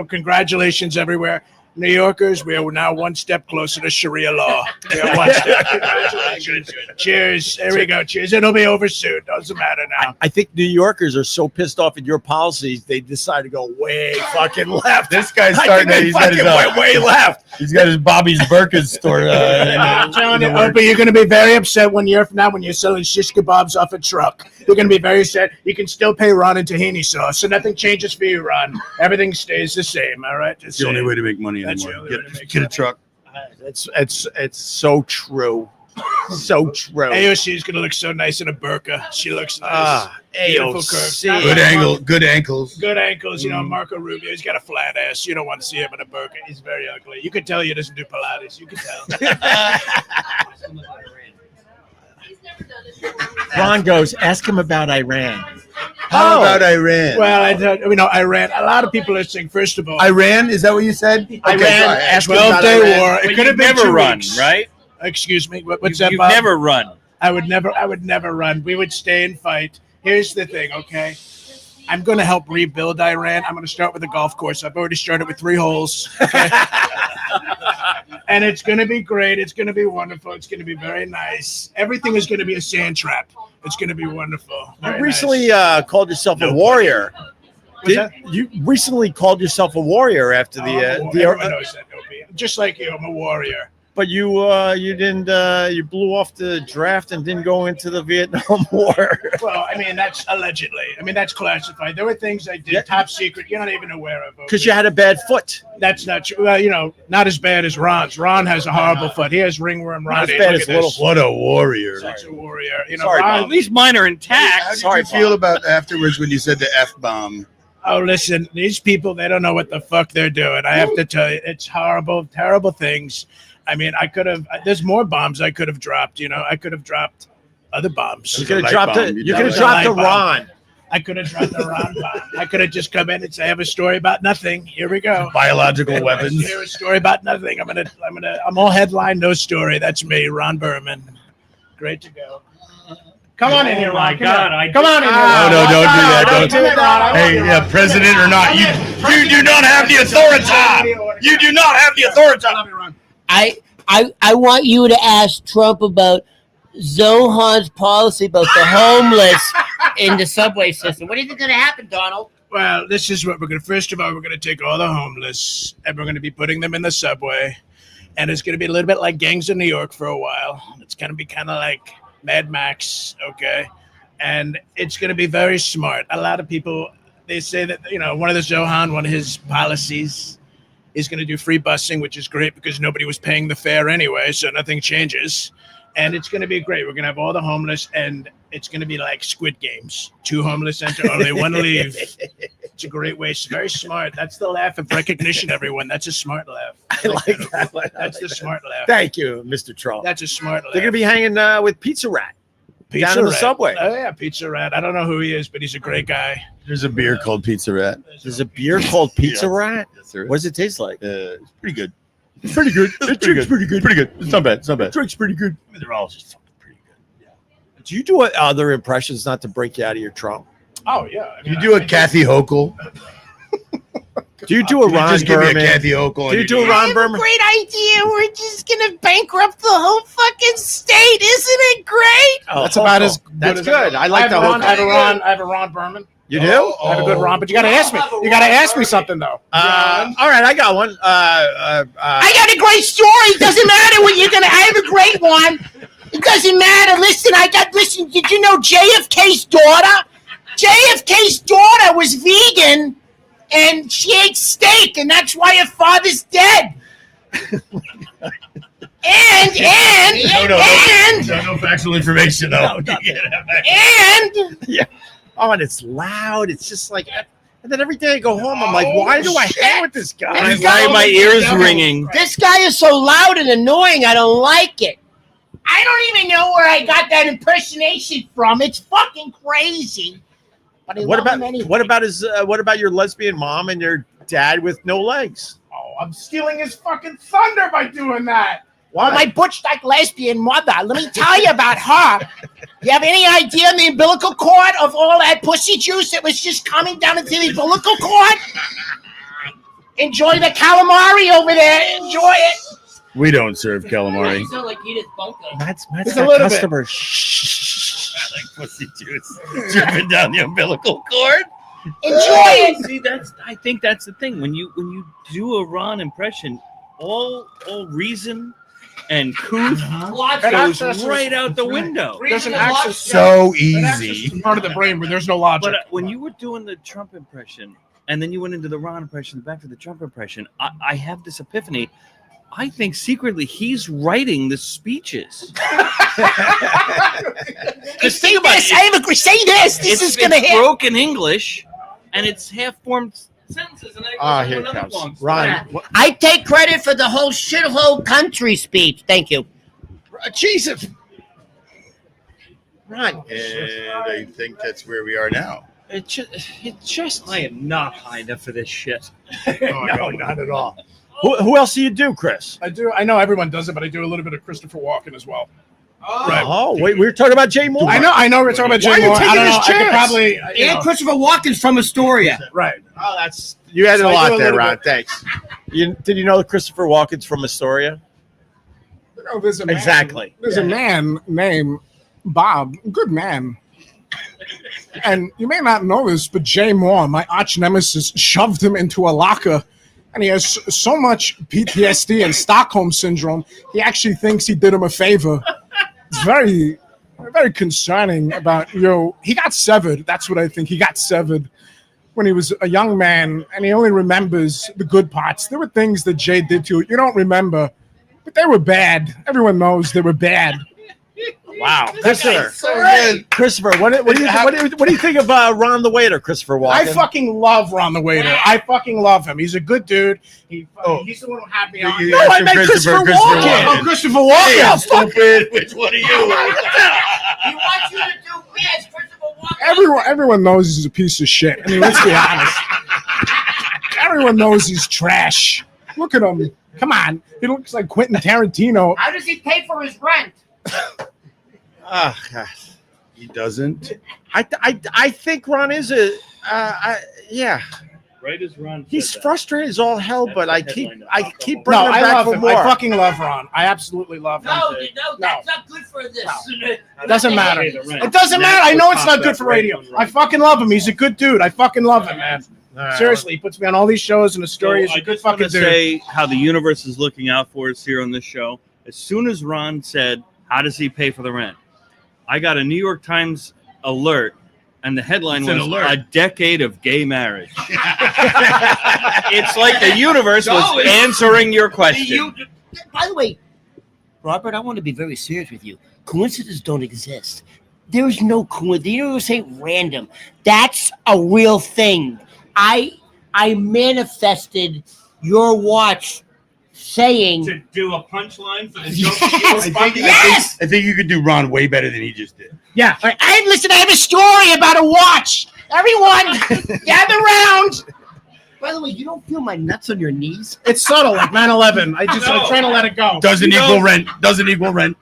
congratulations everywhere. New Yorkers, we are now one step closer to Sharia law. We are one step. Congratulations. Cheers. There we go. Cheers. It'll be over soon. Doesn't matter now. I think New Yorkers are so pissed off at your policies, they decide to go way fucking left. This guy's I starting. think they He's got his fucking went way left. He's got his Bobby's Burkas store. I'm telling you, Opie, you're going to be very upset when you're selling shish kebabs off a truck. You're going to be very upset. You can still pay Ron in tahini sauce, so nothing changes for you, Ron. Everything stays the same. All right. It's the only way to make money anymore. Get a truck. It's so true. So true. AOC is going to look so nice in a burqa. She looks nice. Beautiful curves. Good ankles. Good ankles. You know, Marco Rubio, he's got a flat ass. You don't want to see him in a burqa. He's very ugly. You can tell he doesn't do Pilates. You can tell. Ron goes, ask him about Iran. How about Iran? Well, Iran. A lot of people are saying, first of all, Iran? Is that what you said? Iran. Ask him about 12-day Iran. war. It could have been never 2 run, weeks. right? Excuse me. What's that, You've Bob? never run. I would never run. We would stay and fight. Here's the thing, okay? I'm going to help rebuild Iran. I'm going to start with a golf course. I've already started with 3 holes. Okay? And it's going to be great. It's going to be wonderful. It's going to be very nice. Everything is going to be a sand trap. It's going to be wonderful. You Very recently nice. called yourself a warrior. What's that? You recently called yourself a warrior after Everyone knows that, Opie. Just like you, I'm a warrior. but you didn't you blew off the draft and didn't go into the Vietnam War. Well, I mean, that's allegedly. I mean, that's classified. There were things I did top secret you're not even aware of. Because you had a bad foot. That's not true. Well, not as bad as Ron's. Ron has a horrible foot. He has ringworm. Ron, Not as bad look as at little. this. What a warrior. Such a warrior. Sorry, Ron, At least mine are How intact. did you feel about afterwards when you said the F-bomb? Oh, listen, these people, they don't know what the fuck they're doing. I have to tell you, it's horrible, terrible things. I mean, there's more bombs I could have dropped. I could have dropped other bombs. You could have light dropped bomb. it. You You could have dropped dropped a the light Ron. I could have dropped the Ron bomb. I could have just come in and say, I have a story about nothing. Here we go. Biological weapons. Here's a story about nothing. I'm all headline, no story. That's me, Ron Berman. Great to go. Come on in here, Ron. Come on in here. No, don't do that. Don't do it, Ron. I Hey, want yeah, you. president or not, you do not have the authority. You do not have the authority. I want you to ask Trump about Zohan's policy about the homeless in the subway system. What do you think is going to happen, Donald? Well, this is what we're going to. First of all, we're going to take all the homeless and we're going to be putting them in the subway. And it's going to be a little bit like Gangs of New York for a while. It's going to be kind of like Mad Max, okay? And it's going to be very smart. A lot of people, they say that, one of his policies is going to do free busing, which is great because nobody was paying the fare anyway, so nothing changes. And it's going to be great. We're going to have all the homeless, and it's going to be like Squid Games. 2 homeless enter, only 1 leave. It's a great way. It's very smart. That's the laugh of recognition, everyone. That's a smart laugh. I like that one. That's the smart laugh. Thank you, Mr. Trump. That's a smart laugh. They're going to be hanging with Pizza Rat. Pizza down in the Rat. subway. Oh, yeah, Pizza Rat. I don't know who he is, but he's a great guy. There's a beer called Pizza Rat. There's a beer called Pizza Yes. Rat. Yes, there is. What does it taste like? It's pretty good. It's pretty good. It drinks pretty good. Pretty good. It's not bad. It's not bad. drink's pretty good. I mean, they're all just fucking pretty good. Do you do other impressions not to break you out of your Trump? Oh, yeah. I mean, You do a Kathy Hochul. Do you do a Ron Just give me a Berman? Kathy Hochul. Do and you you're do a good. Ron Berman? Great idea. We're just going to bankrupt the whole fucking state. Isn't it great? Oh, That's about as That's as good. I like that Ron. whole. I have a Ron Berman. You do? I have a good Ron, but you got to ask me. You got to ask me something though. All right, I got one. I got a great story. It doesn't matter what you're going to. I have a great one. It doesn't matter. Listen, did you know JFK's daughter? JFK's daughter was vegan and she ate steak, and that's why her father's dead. No factual information though. And Oh, and it's loud. It's just like, and then every day I go home, I'm like, why do I hang with this guy? Why are my ears ringing? this guy is so loud and annoying, I don't like it. I don't even know where I got that impersonation from. It's fucking crazy. But I What love him about anyway. what about your lesbian mom and your dad with no legs? Oh, I'm stealing his fucking thunder by doing that. Well, my butch like lesbian mother. Let me tell you about her. You have any idea the umbilical cord of all that pussy juice that was just coming down into the umbilical cord? Enjoy the calamari over there. Enjoy it. We don't serve calamari. You sound like Edith Bunker. Matt's Just got a little bit. customers. I like pussy juice dripping down the umbilical cord. Enjoy it. See, I think that's the thing. When you do a Ron impression, all reason and couth goes right out the window. There's an access. So An access easy. part of the brain where there's no logic. But when you were doing the Trump impression, and then you went into the Ron impression, back to the Trump impression, I have this epiphany. I think secretly he's writing the speeches. Because think about it. I am agree. Say this. This is going to it's hit. broken English, and it's half-formed sentences. And then it goes into Here it another comes. long story. Ron, I take credit for the whole shithole country speech. Thank you. Jesus. Ron, And I think that's where we are now. it just. I am not high enough for this shit. No, not at all. Who else do you do, Chris? I do. I know everyone does it, but I do a little bit of Christopher Walken as well. Right. Oh, wait, we were talking about Jay Moore. I know. We're talking about Why are Jay you Moore. I taking don't know. his I could chance? probably. You know, And Christopher Walken's from Astoria. right. Oh, that's you added So a I lot do a there, little Ron. bit. Thanks. Did you know that Christopher Walken's from Astoria? Oh, there's a man, Exactly. There's a man named Bob. Good man. And you may not know this, but Jay Moore, my arch nemesis, shoved him into a locker. And he has so much PTSD and Stockholm syndrome, he actually thinks he did him a favor. It's very, very concerning about, he got severed. That's what I think. He got severed when he was a young man, and he only remembers the good parts. There were things that Jay did to you. You don't remember, but they were bad. Everyone knows they were bad. Wow, Christopher, what do you think of Ron the Waiter, Christopher Walken? I fucking love Ron the Waiter. I fucking love him. He's a good dude. He's the one who had me on. You No, asked I him meant Christopher Walken. Oh, Christopher Walken. Hey, stupid. Which one are you? He wants you to do best, Christopher Walken. Everyone knows he's a piece of shit. I mean, let's be honest. Everyone knows he's trash. Look at him. Come on. He looks like Quentin Tarantino. How does he pay for his rent? Oh, God. He doesn't. I think Ron is yeah. Right as Ron said He's that. frustrated as all hell, That's but the I headline. keep No, bringing him I back love for him. more. I fucking love Ron. I absolutely love him. No, that's not good for this. It doesn't matter. Pay the rent. It doesn't matter. I know it's not good for Right radio. on I right. fucking love him. He's a good dude. I fucking love him, man. All right. Seriously, he puts me on all these shows and the story is So a I good just want fucking to dude. say how the universe is looking out for us here on this show. As soon as Ron said, "How does he pay for the rent?" I got a New York Times alert, and the headline It's an was alert. "A decade of gay marriage." It's like the universe was answering your question. By the way, Robert, I want to be very serious with you. Coincidences don't exist. There's no coincidence. The universe ain't random. That's a real thing. I manifested your watch saying To do a punchline for the joke. yes. I think you could do Ron way better than he just did. Yeah. Listen, I have a story about a watch. Everyone, gather round. By the way, you don't feel my nuts on your knees? It's subtle, like 9/11. I'm trying to let it go. Doesn't equal rent. Doesn't equal rent.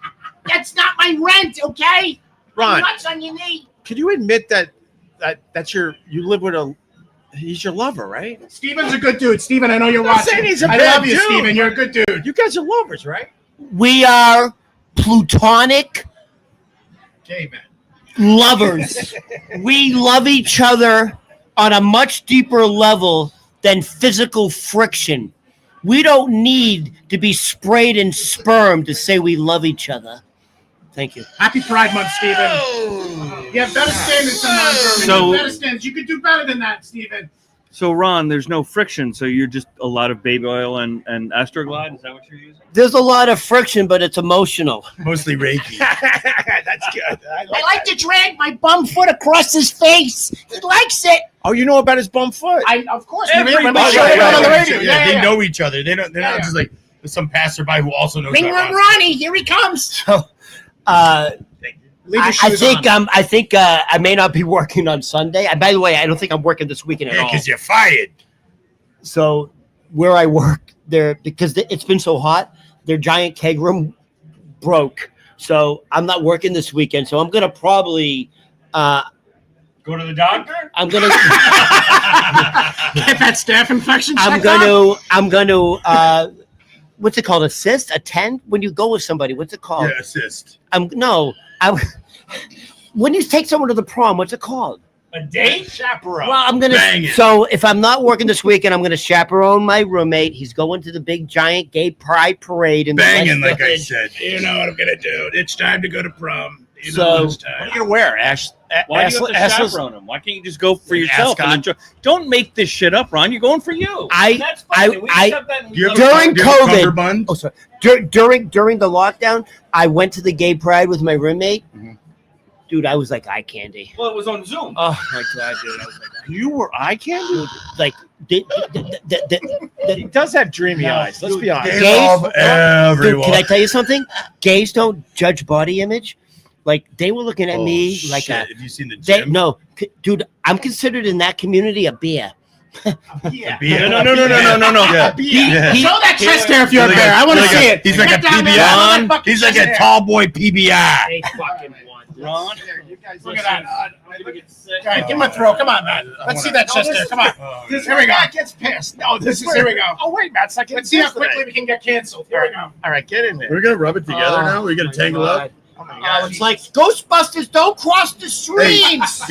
That's not my rent, okay? Ron, Nuts on your knee. can you admit that's you live with he's your lover, right? Steven's a good dude. Steven, I know you're I'm not watching. saying he's a I bad love you, dude. Steven. You're a good dude. You guys are lovers, right? We are plutonic Okay, man. lovers. We love each other on a much deeper level than physical friction. We don't need to be sprayed in sperm to say we love each other. Thank you. Happy Pride Month, Steven. You have better standards than that, German. So- You have better standards. You could do better than that, Steven. So Ron, there's no friction, so you're just a lot of baby oil and Astroglide. Is that what you're using? There's a lot of friction, but it's emotional. Mostly Reiki. That's good. I like to drag my bum foot across his face. He likes it. Oh, you know about his bum foot? Of course. Everybody- When we right, showed it right, on the right. radio. They know each other. They're not Yeah. just like some passerby who also knows. Ring about Ron Ron. Ronnie, here he comes. Leave your I shoes think on. I may not be working on Sunday. By the way, I don't think I'm working this weekend at Yeah, all. because you're fired. So where I work there, because it's been so hot, their giant keg room broke. So I'm not working this weekend. So I'm gonna probably Go Go to the doctor. I'm gonna. Get that staph infection. I'm gonna. What's it called? Assist? Attend? When you go with somebody, what's it called? Yeah, assist. When you take someone to the prom, what's it called? A date? Chaperone. Well, I'm gonna. Bang it. So if I'm not working this weekend, I'm gonna chaperone my roommate. He's going to the big giant gay pride parade in Banging, the West like I Village. said. You know what I'm gonna do. It's time to go to prom. You So- know it's What are time. you gonna wear, Ash? Why do you have to chaperone him? Why can't you just go for yourself and enjoy? Don't make this shit up, Ron. You're going for you. That's fine. We accept that. Do you have During do you have a COVID- cummerbund? Oh, sorry. During the lockdown, I went to the gay pride with my roommate. Mhm. Dude, I was like eye candy. Well, it was on Zoom. Oh my god, dude! I was like, You were eye candy? like He does have dreamy eyes. Let's be honest. They Gays- love dude, everyone. can I tell you something? Gays don't judge body image. Like they were looking at me like shit. a. Have you seen the They, gym? no, dude, I'm considered in that community a beer. Yeah. Yeah. No. Yeah. Yeah. Show that chest there if you're a bear. I want to see it. He's like a Get down there. PBI. Show that fucking He's like chest a hair. tall boy PBI. They fucking won. Ron, You guys Look listen. at that. All right, give him a throw. Come on, man. Let's see that chest there. Come on. Here we go. Matt gets pissed. No, this is Here we go. Oh wait, Matt's like Let's see how quickly we can get canceled. Here we go. All right, get in there. We're gonna rub it together now. We're gonna tangle up. Oh my Oh, God. it's like Ghostbusters. Don't cross the streams.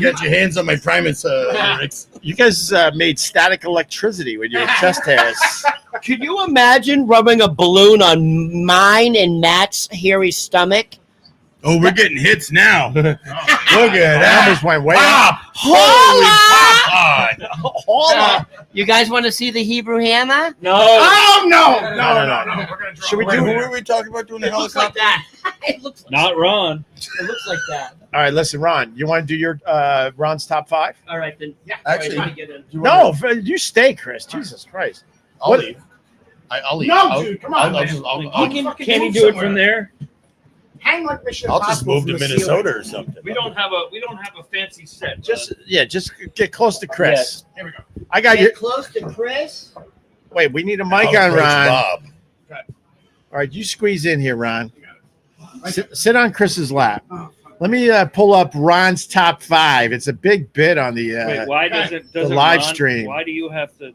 Get your hands on my primates, Rex. You guys made static electricity with your chest hairs. Could you imagine rubbing a balloon on mine and Matt's hairy stomach? Oh, we're getting hits now. Look at My that. numbers went way up. Pop! Hola! Holy Hola. You guys want to see the Hebrew hammer? no. Oh, no. No. We're going to Should we Wait, do who were we talking about doing the It looks like helicopter? that. It looks Not Ron. like that. All right, listen, Ron. You want to do your Ron's top five? All right, then. Yeah. Actually, All right, let me get in. No, you stay, Chris. Jesus Christ. I'll What- leave. I'll leave. No, dude, come on, man. Can he do it from there? Hang like Mission I'll just Impossible move to from the Minnesota or something. We don't have a fancy set. Just get close to Chris. Yes. Here we go. I got you. Get close to Chris. Wait, we need a I'll mic on approach Ron. Bob. All right, you squeeze in here, Ron. Sit on Chris's lap. Let me pull up Ron's top five. It's a big bit on the. Wait, why doesn't live Ron, stream. Why do you have to?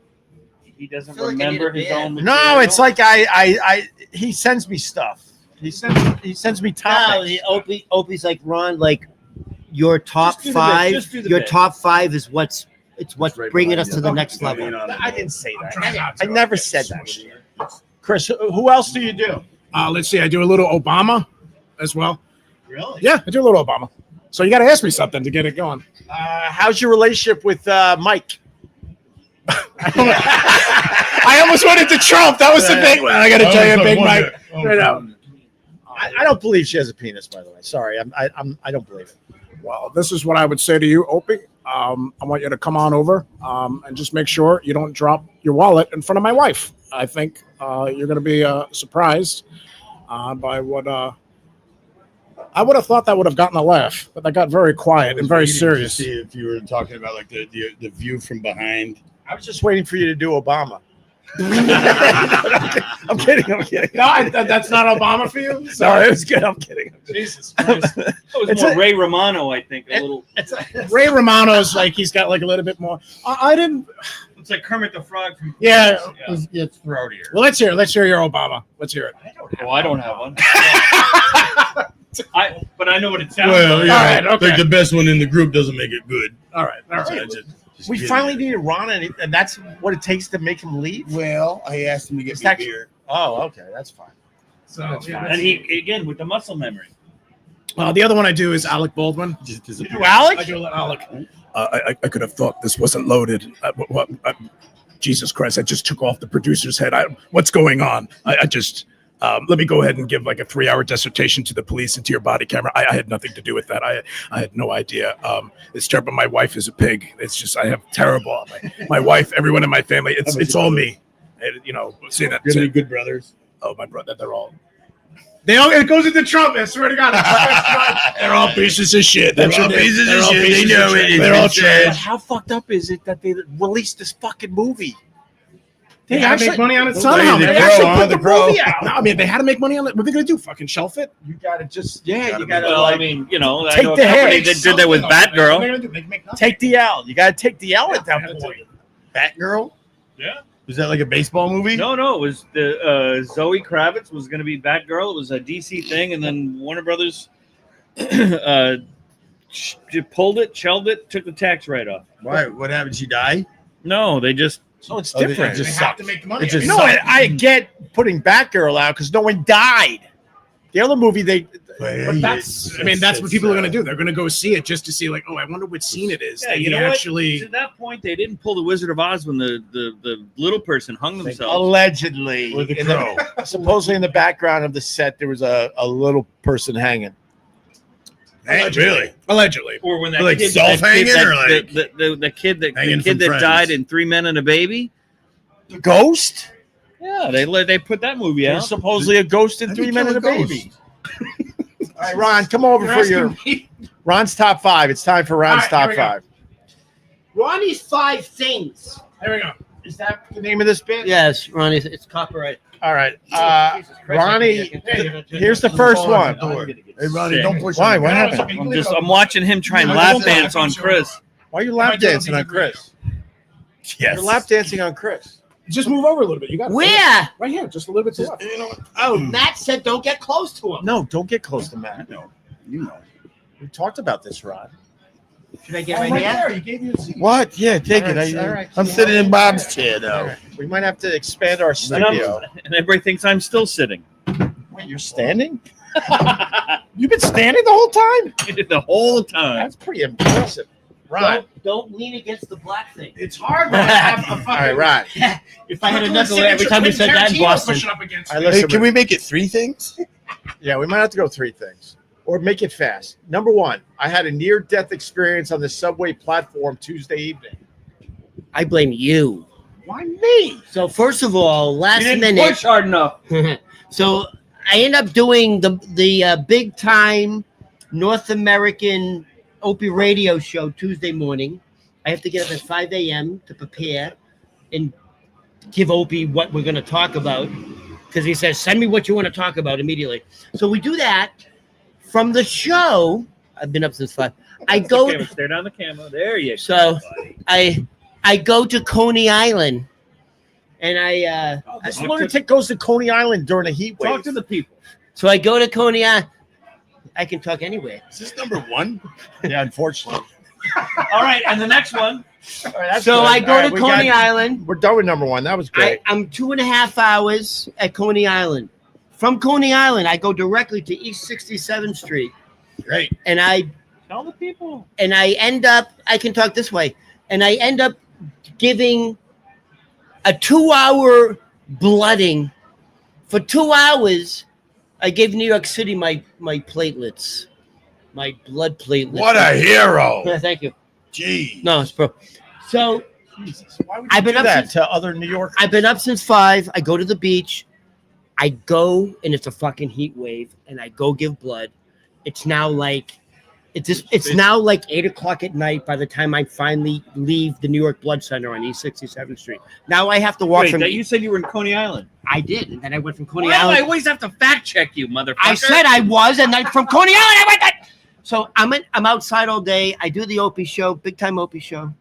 He doesn't I feel like I remember need a his own. band. Material? No, it's like I he sends me stuff. He sends me No, topics. Opie's like Ron. Like your top Just do the bit, five. just do the Your bit. top five is what's Right bringing behind us you. to the next Lean level. on it. I didn't say I'm trying that. not I to. never said that shit. Chris, who else do you do? Let's see. I do a little Obama as well. Really? Yeah, I do a little Obama. So you got to ask me something to get it going. How's your relationship with Mike? I almost went into Trump. That was the big one. I got to tell you, Big Mike. Right out. I don't believe she has a penis. By the way, sorry, I don't believe it. Well, this is what I would say to you, Opie. I want you to come on over and just make sure you don't drop your wallet in front of my wife. I think you're going to be surprised by what I would have thought that would have gotten a laugh, but that got very quiet and very serious. See if you were talking about like the view from behind. I was just waiting for you to do Obama. I'm kidding. No, that's not Obama for you. Sorry, it was good. I'm kidding. Jesus That was It's more a- Ray Romano, I think. A little. Ray Romano's like he's got like a little bit more. I didn't. It's like Kermit the Frog from. Yeah. It's throatier. Well, let's hear your Obama. Let's hear it. Oh, I don't have one. But I know what it sounds Well, like. yeah, All right, okay. like the best one in the group doesn't make it good. All right. We finally needed Ron, and that's what it takes to make him leave. Well, I asked him to get Is me a that- beer. Oh, okay, that's fine. So, yeah, And he again with the muscle memory. the other one I do is Alec Baldwin. Just disappeared. You Alec? I do Alec. I could have thought this wasn't loaded. Jesus Christ! I just took off the producer's head. What's going on? I just let me go ahead and give like a 3-hour dissertation to the police and to your body camera. I had nothing to do with that. I had no idea. It's terrible. My wife is a pig. It's just I have terrible. My wife, everyone in my family. It's all me. And, say that. You're gonna be good brothers. Oh, my brother, they're all. It goes into Trump. I swear to God. They're all pieces of shit. They're all pieces of shit. They know it. They're all It's been trash. But how fucked up is it that they released this fucking movie? They had to make money on it Hey, somehow. the They Crow, actually huh? put The the Crow. movie out. No, I mean, they had to make money on it. What are they going to do? Fucking shelf it? You gotta just Gotta you gotta Well, like I mean, you know, I take know a the company hit. that did that with What are they Batgirl. gonna do? They make nothing. take the L. You gotta take the L at that Yeah, point. Batgirl? Yeah. Was that like a baseball movie? No, it was the Zoe Kravitz was going to be Batgirl. It was a DC thing, and then Warner Brothers pulled it, shelved it, took the tax write-off. Why? What happened? She die? No, they just So it's Oh, they different. just They have sucked. to make the money. It just You know what? I get putting Batgirl out because no one died. The other movie, But that's, I mean, that's what people are going to do. They're going to go see it just to see, like, oh, I wonder what scene it is. yeah, They you know actually. what? To that point, they didn't pull the Wizard of Oz when the little person hung themselves. allegedly, Or the in Crow. supposedly in the background of the set, there was a little person hanging. Really? Allegedly. Or when that Like kid, self-hanging or like the kid hanging the kid from that friends? died in 3 Men and a Baby. The ghost? Yeah, they put that movie There's out. supposedly a ghost in How'd 3 you Men kill and a a ghost? Baby. All right, Ron, come over You're for your asking me? Ron's top 5. It's time for Ron's All top right, here we 5. Ronnie's 5 things. There we go. Is that the name of this bit? Yes, Ronnie, it's copyright. All right. Jesus Christ, Ronnie, Hey, here's the first one. Hey, Ronnie, Sick. don't push Why? him. What No, it's happened? okay. I'm watching him try and No, lap don't do it. dance on Chris. Why are you lap dancing on Chris? Yes. You're lap dancing on Chris. Just move over a little bit. You got it. Where? Right here. Just a little bit to the left. You know what? Oh, Matt said don't get close to him. No, don't get close to Matt. No. You know. We talked about this, Ron. Should I get right here? there. He gave you a seat. What? Yeah, take All it. right, I, all right. I'm sitting in Bob's chair, though. We might have to expand our And, I'm- studio. and everybody thinks I'm still sitting. Wait, you're standing? You've been standing the whole time? The whole time. That's pretty impressive. Ron. Don't lean against the black thing. It's hard when I have a fucking. All right, Ron. If I had a Brooklyn knuckle every signature time we Quentin said that in Tarantino Boston. pushing up against All me. right, Hey, listen, can we make it 3 things? yeah, we might have to go 3 things. Or make it fast. Number 1, I had a near-death experience on the subway platform Tuesday evening. I blame you. Why me? So first of all, last You didn't minute. push hard enough. So I end up doing the big time North American Opie radio show Tuesday morning. I have to get up at 5 a.m. to prepare and give Opie what we're going to talk about because he says, send me what you want to talk about immediately. So we do that. From the show, I've been up since 5. I go. Okay, stare down the camera. There you go. So buddy. I go to Coney Island, and I This lunatic goes to Coney Island during a heat wave. Talk to the people. so I go to Coney Island. I can talk anywhere. Is this number 1? Yeah, unfortunately. All right, and the next one. All right, that's So good. I go All right, to we Coney got- Island. We're done with number 1. That was great. I'm 2.5 hours at Coney Island. From Coney Island, I go directly to East 67th Street, Great. and I Tell the people. end up. I can talk this way, and I end up giving a 2-hour blooding. For 2 hours, I gave New York City my platelets, my blood platelets. What a hero. Yeah, thank you. Gee. No, it's bro. So Jesus, why would I've you been do up that since- to other New Yorkers? I've been up since 5. I go to the beach. I go and it's a fucking heat wave, and I go give blood. It's now like it's now like 8 o'clock at night by the time I finally leave the New York Blood Center on East 67th Street. Now I have to walk Wait, from. that you said you were in Coney Island. I did, and then I went from Coney Why do I Island. always have to fact check you, motherfucker? I said I was, and then from Coney Island I went. So I'm outside all day. I do the Opie show, big time Opie show.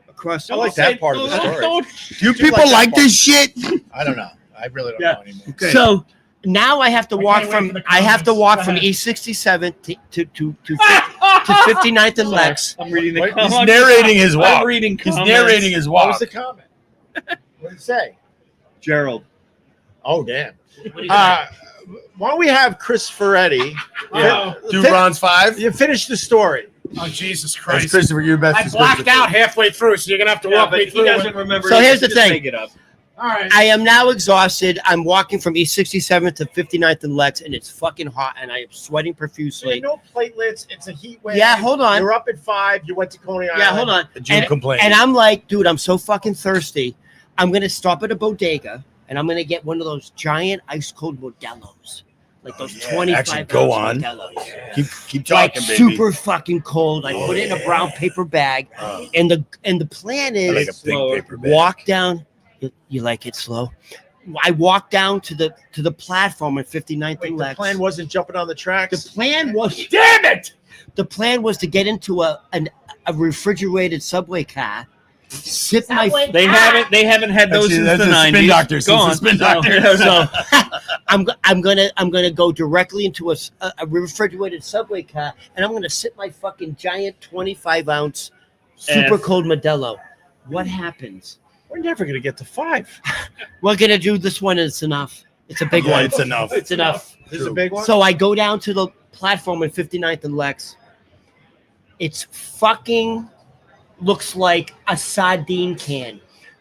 Across. I like that part of the story. Do Do you people like like that this shit? I don't know. I really don't Yeah. know anymore. Okay. So now I have to I walk can't wait from for the I have to comments. walk Go from ahead. East 67th to 59th and Lex. I'm reading the Wait, He's comments. narrating his walk. I'm reading He's comments. narrating his What was walk. the comment? What did it say? Gerald. Oh, damn. Why don't we have Chris Ferretti? Do Ron's 5? You finish the story. Oh, Jesus That's Christ. Christopher, your best. I is blacked Christopher. out halfway through, so you're going to have to Yeah, walk but me he through doesn't it. remember. So He here's can the just thing. Make it up. All right. I am now exhausted. I'm walking from East 67th to 59th and Lex, and it's fucking hot, and I am sweating profusely. No platelets. It's a heat wave. Yeah, hold on. You're up at 5. You went to Coney Island. Yeah, hold on. June complained. And I'm like, dude, I'm so fucking thirsty. I'm gonna stop at a bodega, and I'm gonna get one of those giant ice cold Modelo's, like those yeah, 25 actually, go ounce on. Modelo's. Keep Like talking, baby. super fucking cold. I Oh, put it in a yeah. brown paper bag, Oh, and the plan I like is a big paper bag. walk down You like it slow? I walked down to the platform at 59th Wait, and the Lex. plan wasn't jumping on the tracks. The plan was Damn it! The plan was to get into a refrigerated subway car, sip my. They haven't had those since That's the a 90s. spin doctor. Go on. Spin doctor. So I'm gonna go directly into a refrigerated subway car, and I'm gonna sip my fucking giant 25-ounce super cold Modelo. What happens? We're never gonna get to 5. We're gonna do this one, and it's enough. It's a big Yeah, one. it's enough. It's enough. This is a big one. So I go down to the platform at 59th and Lex. It's fucking looks like a sardine can.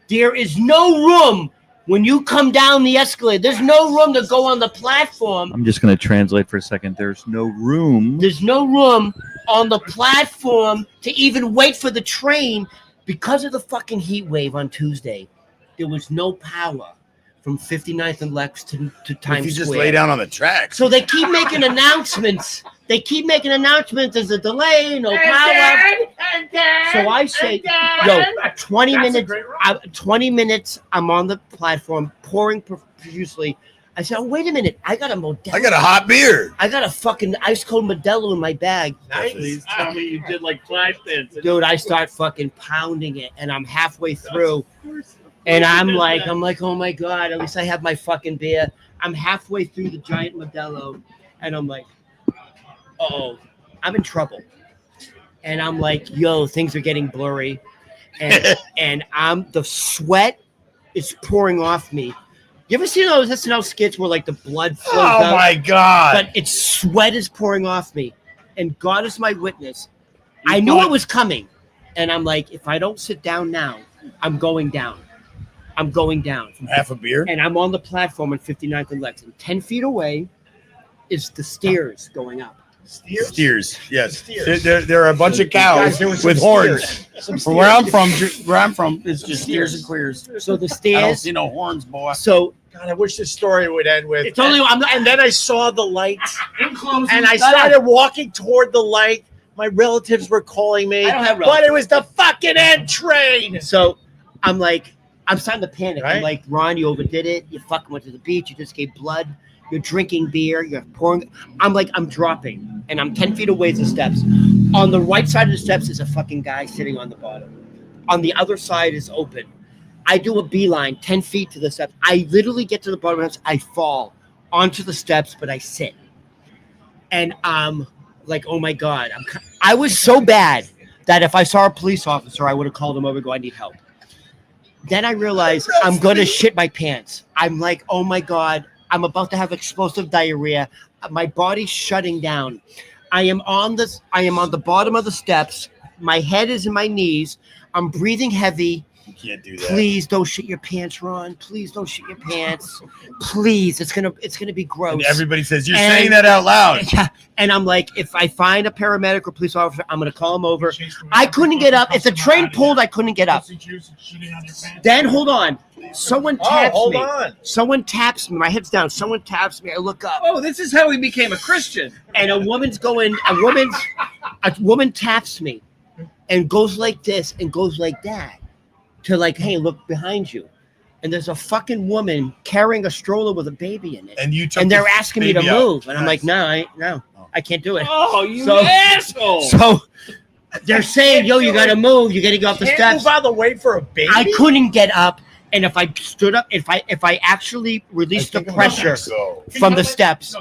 There is no room when you come down the escalator. There's no room to go on the platform. I'm just going to translate for a second. There's no room. There's no room on the platform to even wait for the train because of the fucking heat wave on Tuesday. There was no power from 59th and Lex to Times Square. If you just lay down on the tracks. So they keep making announcements. There's a delay, no power. So I say, yo, 20 minutes. 20 minutes. I'm on the platform, pouring profusely. I said, oh, wait a minute. I got a Modelo. I got a hot beer. I got a fucking ice cold Modelo in my bag. Please tell me you did like 5 minutes. Dude, I start fucking pounding it, and I'm halfway through. And I'm like, oh my God, at least I have my fucking beer. I'm halfway through the giant Modelo, and I'm like, uh-oh, I'm in trouble. And I'm like, yo, things are getting blurry. And the sweat is pouring off me. You ever seen those SNL skits where like the blood flows out? Oh my God. But it's sweat is pouring off me. And God is my witness. I knew it was coming. And I'm like, if I don't sit down now, I'm going down. I'm going down. From half a beer? And I'm on the platform at 59th and Lex. And 10 feet away is the stairs going up. Steers, yes. Steers. There are a bunch of cows Guys, there was with some horns. steers. Some From where I'm steers. from, it's just steers and queers. So the I don't stairs. see no horns, boy. So God, I wish this story would end with. it's only. And then I saw the lights, In closing, and I started walking toward the light. My relatives were calling me, I don't have but it was the fucking end train. So I'm like, I'm starting to panic. Right? I'm like, Ron, you overdid it. You fucking went to the beach. You just gave blood. You're drinking beer. You're pouring. I'm like, I'm dropping, and I'm 10 feet away from the steps. On the right side of the steps is a fucking guy sitting on the bottom. On the other side is open. I do a beeline 10 feet to the steps. I literally get to the bottom of the steps. I fall onto the steps, but I sit. And I'm like, oh my God. I was so bad that if I saw a police officer, I would have called him over and go, I need help. Then I realized I'm going to shit my pants. I'm like, oh my God. I'm about to have explosive diarrhea. My body's shutting down. I am on the bottom of the steps. My head is in my knees. I'm breathing heavy. You can't do that. Please don't shit your pants, Ron. Please don't shit your pants. Please, it's gonna be gross. And everybody says you're saying that out loud. Yeah, and I'm like, if I find a paramedic or police officer, I'm gonna call him over. I couldn't get up. If the train pulled, I couldn't get up. Then hold on. Someone taps hold me. on. Someone taps me. My head's down. Someone taps me. I look up, Oh, this is how he became a Christian. and a woman taps me, and goes like this and goes like that, to like, hey, look behind you. And there's a fucking woman carrying a stroller with a baby in it. And They're asking me to baby out. move. And I'm like, Nice. I can't do it. Oh, you So- asshole. So they're saying, yo, you got to move. You got to go up the Can't steps. move out of the way for a baby. I couldn't get up. And if I stood up, if I actually released the pressure from the steps,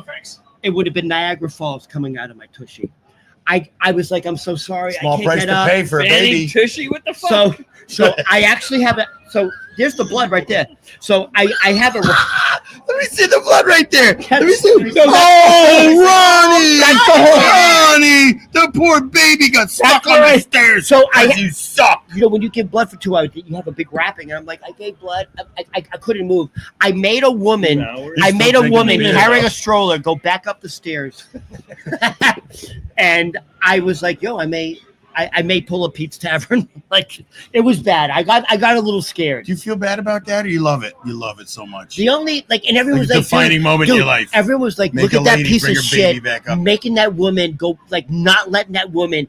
it would have been Niagara Falls coming out of my tushy. I was like, I'm so sorry. Small I can't price get to up. pay for a Fanny baby. Tushy, what the fuck? So I actually have it. So there's the blood right there. So I have it. Let me see the blood right there. Let me see. No, Oh, Ronnie! That's the whole- Ronnie! The poor baby got stuck on the right. stairs. So You suck. you know, when you give blood for 2 hours, you have a big wrapping. And I'm like, I gave blood. I couldn't move. I made a woman. I You're made still a drinking woman beer, carrying though. a stroller go back up the stairs. And I was like, yo, I may pull a Pete's Tavern. Like, it was bad. I got a little scared. Do you feel bad about that, or you love it? You love it so much. The only and everyone was Like a like, defining moment in dude, your life. Everyone was like, Make look a at that lady piece bring of her baby shit, back up. making that woman go, like, not letting that woman.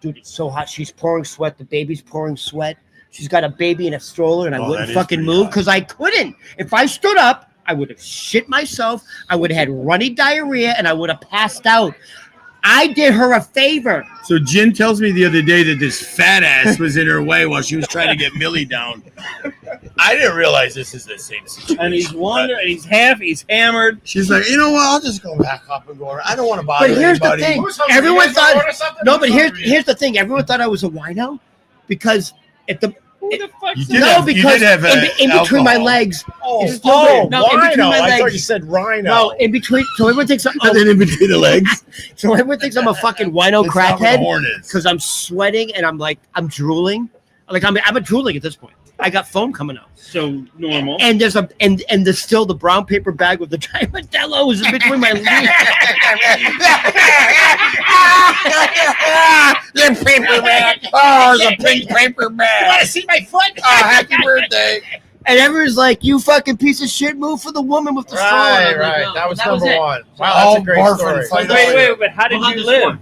Dude, it's so hot. She's pouring sweat. The baby's pouring sweat. She's got a baby in a stroller, and I wouldn't that is fucking pretty move hot. because I couldn't. If I stood up, I would have shit myself. I would have had runny diarrhea, and I would have passed out. I did her a favor. So Jen tells me the other day that this fat ass was in her way while she was trying to get Millie down. I didn't realize this is the same situation. And he's wondering, he's hammered. She's like, you know what? I'll just go back up and go around. I don't want to bother But here's anybody. the thing. Who's hungry? Everyone You guys wanna order thought something? no, but Who's hungry? here's the thing. Everyone thought I was a wino because at the Who the fuck You said did no, have- you because did have, in between my alcohol. legs. Oh, It's still there. No, in between rhino. my I thought legs. you said rhino. No, in between. So everyone thinks And then in between the legs. so everyone thinks I'm a fucking wino That's not what the crackhead horn is. because I'm sweating and I'm drooling. Like I'm drooling at this point. I got foam coming out. So normal. And there's there's still the brown paper bag with the giant Modelo is in between my legs. Your paper bag. Oh, it's a pink paper bag. Want to see my foot? Oh, happy birthday. And everyone's like, "You fucking piece of shit! Move for the woman with the straw." Right, And I'm like, right. "No." That was That number it. one. Wow, All that's a great barfing story. fight. Wait, but how did Well, you there's live? more.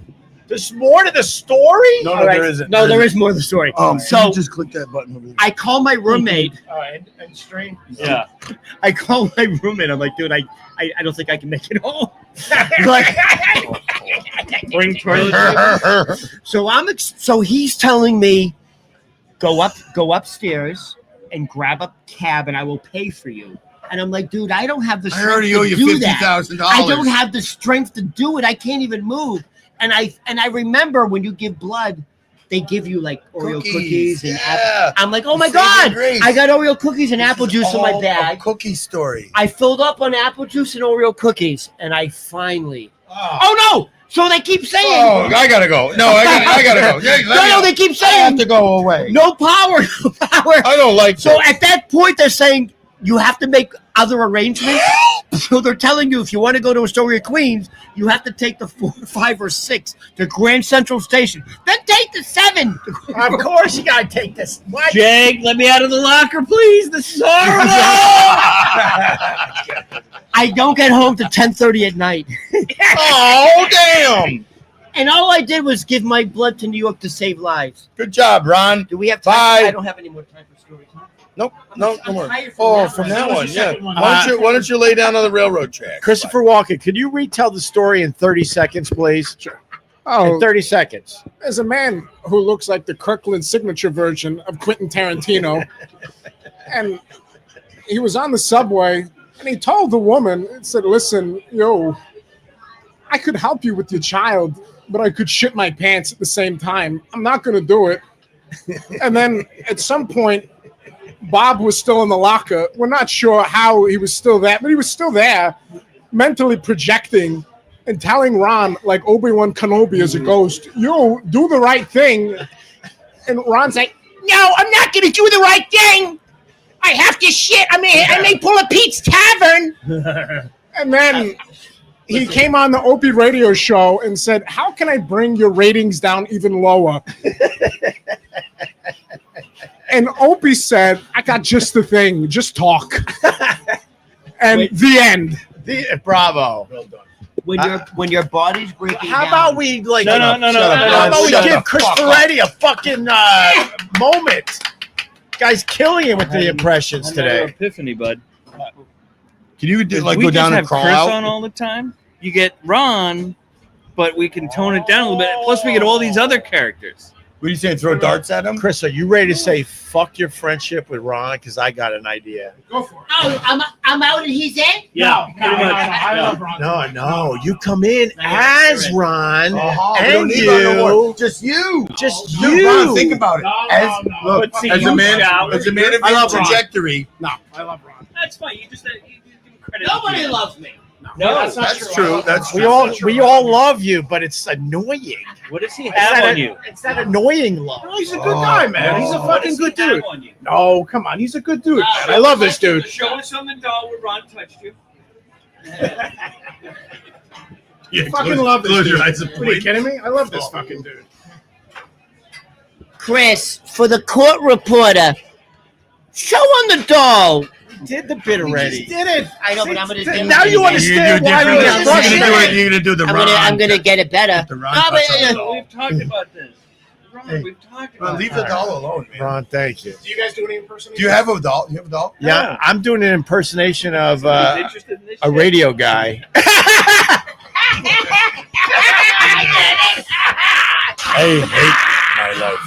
There's more to the story? No, All right. there isn't. No, there is more to the story. So so just click that button over there. I call my roommate. And stream. Yeah. I call my roommate. I'm like, dude, I don't think I can make it home. Like, Bring toilet so he's telling me, go upstairs and grab a cab, and I will pay for you. And I'm like, dude, I don't have the I strength already to owe you do that. $50,000. I don't have the strength to do it. I can't even move. And I remember when you give blood, they give you like Oreo cookies and yeah. I'm like, oh my Saving God, grace. I got Oreo cookies and apple juice in my All a bag. cookie story. I filled up on apple juice and Oreo cookies, and I finally. Oh. Oh no! So they keep saying. Oh, I gotta go. No, I gotta go. Yeah, No, they keep I have saying to go away. no power, no power. I don't like So at that point, they're saying you have to make other arrangements. So they're telling you if you want to go to Astoria, Queens, you have to take the 4, 5, or 6 to Grand Central Station. Then take the 7. Of course you gotta take this. What? Jake, let me out of the locker, please. This is horrible. I don't get home to 10:30 at night, Oh, damn. and all I did was give my blood to New York to save lives. Good job, Ron. Do we have time? Bye. I don't have any more time for stories. Huh? Nope. No, no more. tired Oh, from from that that one. one, yeah. Second one. Why don't you lay down on the railroad track? Christopher Walken, could you retell the story in 30 seconds, please? Sure. Oh, In 30 seconds. there's a man who looks like the Kirkland signature version of Quentin Tarantino. And he was on the subway and he told the woman, and said, listen, yo, I could help you with your child, but I could shit my pants at the same time. I'm not going to do it. And then at some point, Bob was still in the locker. We're not sure how he was still there, but he was still there, mentally projecting and telling Ron, like Obi-Wan Kenobi as a ghost, yo, do the right thing. And Ron's like, no, I'm not going to do the right thing. I have to shit. I may pull a Pete's Tavern. And then he came on the Opie radio show and said, how can I bring your ratings down even lower? And Opie said, I got just the thing. Just talk. And the end. Bravo. When your body's breaking How down. about we like? No. How about we Shut give the Chris fuck Ferretti a fucking moment? Guy's killing it with the impressions Another today. epiphany, bud. Can you like we go just down have and crawl Chris out? on all the time. You get Ron, but we can tone it down a little bit. Plus, we get all these other characters. What are you saying? Throw darts at him? Chris, are you ready to say fuck your friendship with Ron? Because I got an idea. Go for it. Oh, I'm out and he's in? Yeah, No, I love Ron. No, you come in as Ron, Uh-huh. We and don't need Ron no more. you, Just you. just Dude, you. Ron, think about it. No, As, no, no. Look, But see, as a you man, shower, as a man of I your love Ron. trajectory, No, I love Ron. That's fine. You just you give credit. Nobody loves me. No, that's not that's true. That's We true. all love you, but it's annoying. What does he It's have that, on you? it's that annoying love. No, he's a good guy, man. He's a What fucking does good he have dude. on you? No, come on. He's a good dude, man. I love this dude. Show us on the doll where Ron touched you. Yeah, Fucking love this close dude. your eyes and What, are you point. kidding me? I love this fucking dude. Chris, for the court reporter, show on the doll. Did the bit already? Did it? I know, but I'm going to do Now you You're understand why we gonna get do frustrated. You're gonna do the I'm Ron. gonna get it better. The Ron No, but, touch on the We've talked about this. Ron, we've talked about Leave the doll alone, man. Ron, thank you. Do you guys do any impersonations? Do you have a doll? You have a doll? Yeah, I'm doing an impersonation of He's interested in this a shit. radio guy. I hate my life.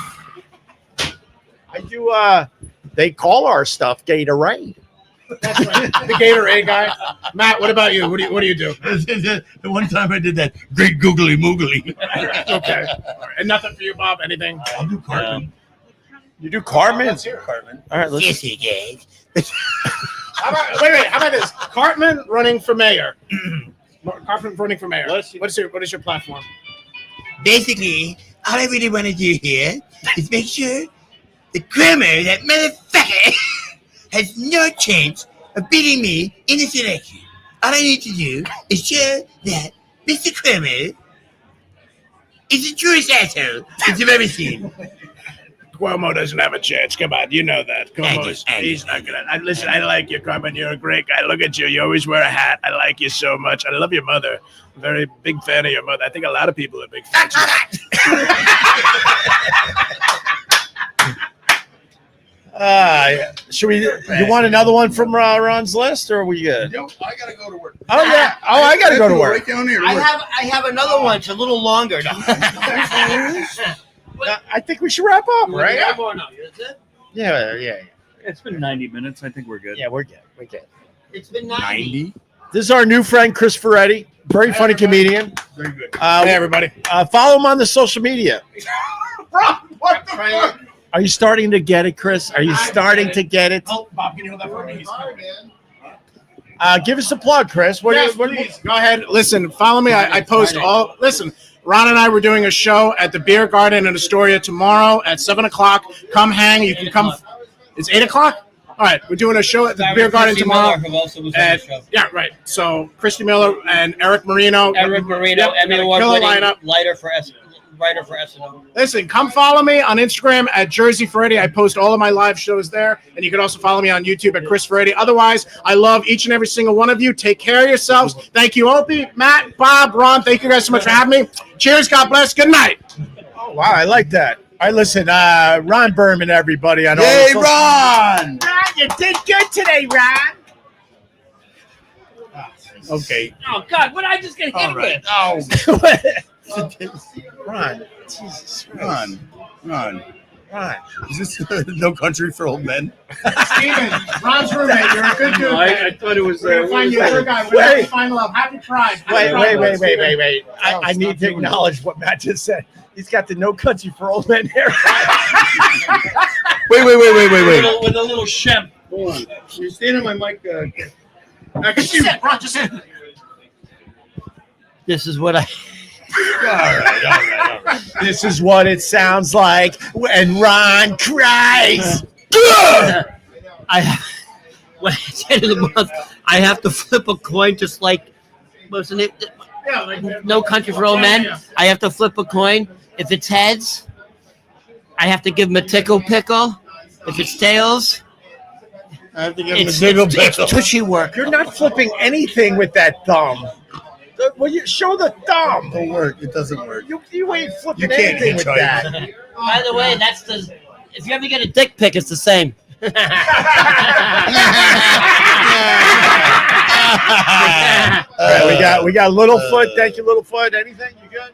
I do. They call our stuff Gatorade. That's right. The Gatorade guy. Matt, what about you? What do you do? The one time I did that great googly moogly. Okay. All right. And nothing for you, Bob? Anything? I'll do Cartman. You do Cartman? Let's hear it. Cartman. All right, let's. Wait. How about this? Cartman running for mayor. Cartman running for mayor. Let's see. What is your platform? Basically, all I really want to do here is make sure the Kramer, that motherfucker, has no chance of beating me in this election. All I need to do is show that Mr. Kramer is the truest asshole that you've ever seen. Cuomo doesn't have a chance. Come on, you know that. Thank Cuomo's, you. he's not gonna. Listen, I like you, Cartman. You're a great guy. Look at you. You always wear a hat. I like you so much. I love your mother. I'm a very big fan of your mother. I think a lot of people are big fans. Should we? You want another one from Ron's list, or are we good? Yo, I gotta go to work. Oh yeah. Oh, I gotta go to work. Right down here. I have another one. It's a little longer. I think we should wrap up, right? Yeah. It's been 90 minutes. I think we're good. Yeah, we're good. We're good. It's been 90. This is our new friend Chris Ferretti, very funny comedian. Very good. Hey, everybody. Follow him on the social media. What the fuck? Are you starting to get it, Chris? Are you starting to get it? Oh, Bob, can you hold that for me? Give us a plug, Chris. What Yes, do you? please. Go ahead. Listen, follow me. I post all. Listen, Ron and I were doing a show at the Beer Garden in Astoria tomorrow at 7:00. Come hang. You can come. It's 8:00. All right, we're doing a show at the Beer Garden tomorrow. Yeah, right. So Christy Miller and Eric Marino. Eric Marino, Yep, Emmy got a Award killer winning lineup. writer for SNL. Listen, come follow me on Instagram at Jersey Ferretti. I post all of my live shows there. And you can also follow me on YouTube at Chris Ferretti. Otherwise, I love each and every single one of you. Take care of yourselves. Thank you, Opie, Matt, Bob, Ron. Thank you guys so much for having me. Cheers. God bless. Good night. Oh, wow, I like that. All right, listen, Ron Berman, everybody. On all Hey, the social- Ron! Ron, you did good today, Ron. Okay. Oh, God, what did I just get hit with? Oh, Ron, Jesus Christ. Ron. Ron. Is this No Country for Old Men? Steven, Ron's roommate. You're a good dude. I thought it was. We're gonna find you a good guy. We're gonna find love. Happy Pride. Wait. I need to acknowledge what Matt just said. He's got the No Country for Old Men hair. Wait. With a little shemp. Hold on. You stand on my mic. Ron, just This is what I. All right. This is what it sounds like when Ron cries. I when it's the end of the month, I have to flip a coin just like wasn't it? No Country for Old Men. I have to flip a coin. If it's heads, I have to give him a tickle pickle. If it's tails, I have to give him a it's jiggle pickle. tushy work. You're not flipping anything with that thumb. Well, you show the thumb. It don't work. It doesn't work. You ain't flipping You can't anything with hitchhike. that. By the way, that's the. If you ever get a dick pic, it's the same. All right, we got Littlefoot. Thank you, Littlefoot. Anything? You good?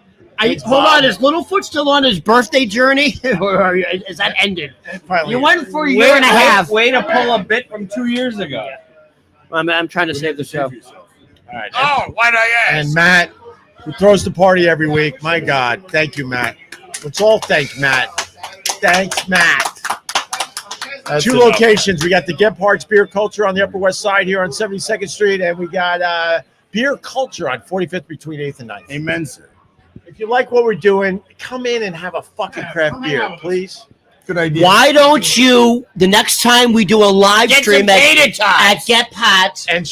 Hold on, is Littlefoot still on his birthday journey, or is that ended? Finally. You went for a year and a half. Way to pull a bit from 2 years ago. I'm trying to save the show. All right. Oh, why'd I ask? And Matt, who throws the party every week. My God. Thank you, Matt. Let's all thank Matt. Thanks, Matt. Two locations. We got the Gebhards Beer Culture on the Upper West Side here on 72nd Street, and we got Beer Culture on 45th between 8th and 9th. Amen, sir. If you like what we're doing, come in and have a fucking craft beer, please. Good idea. Why don't you, the next time we do a live stream at Gebhards, And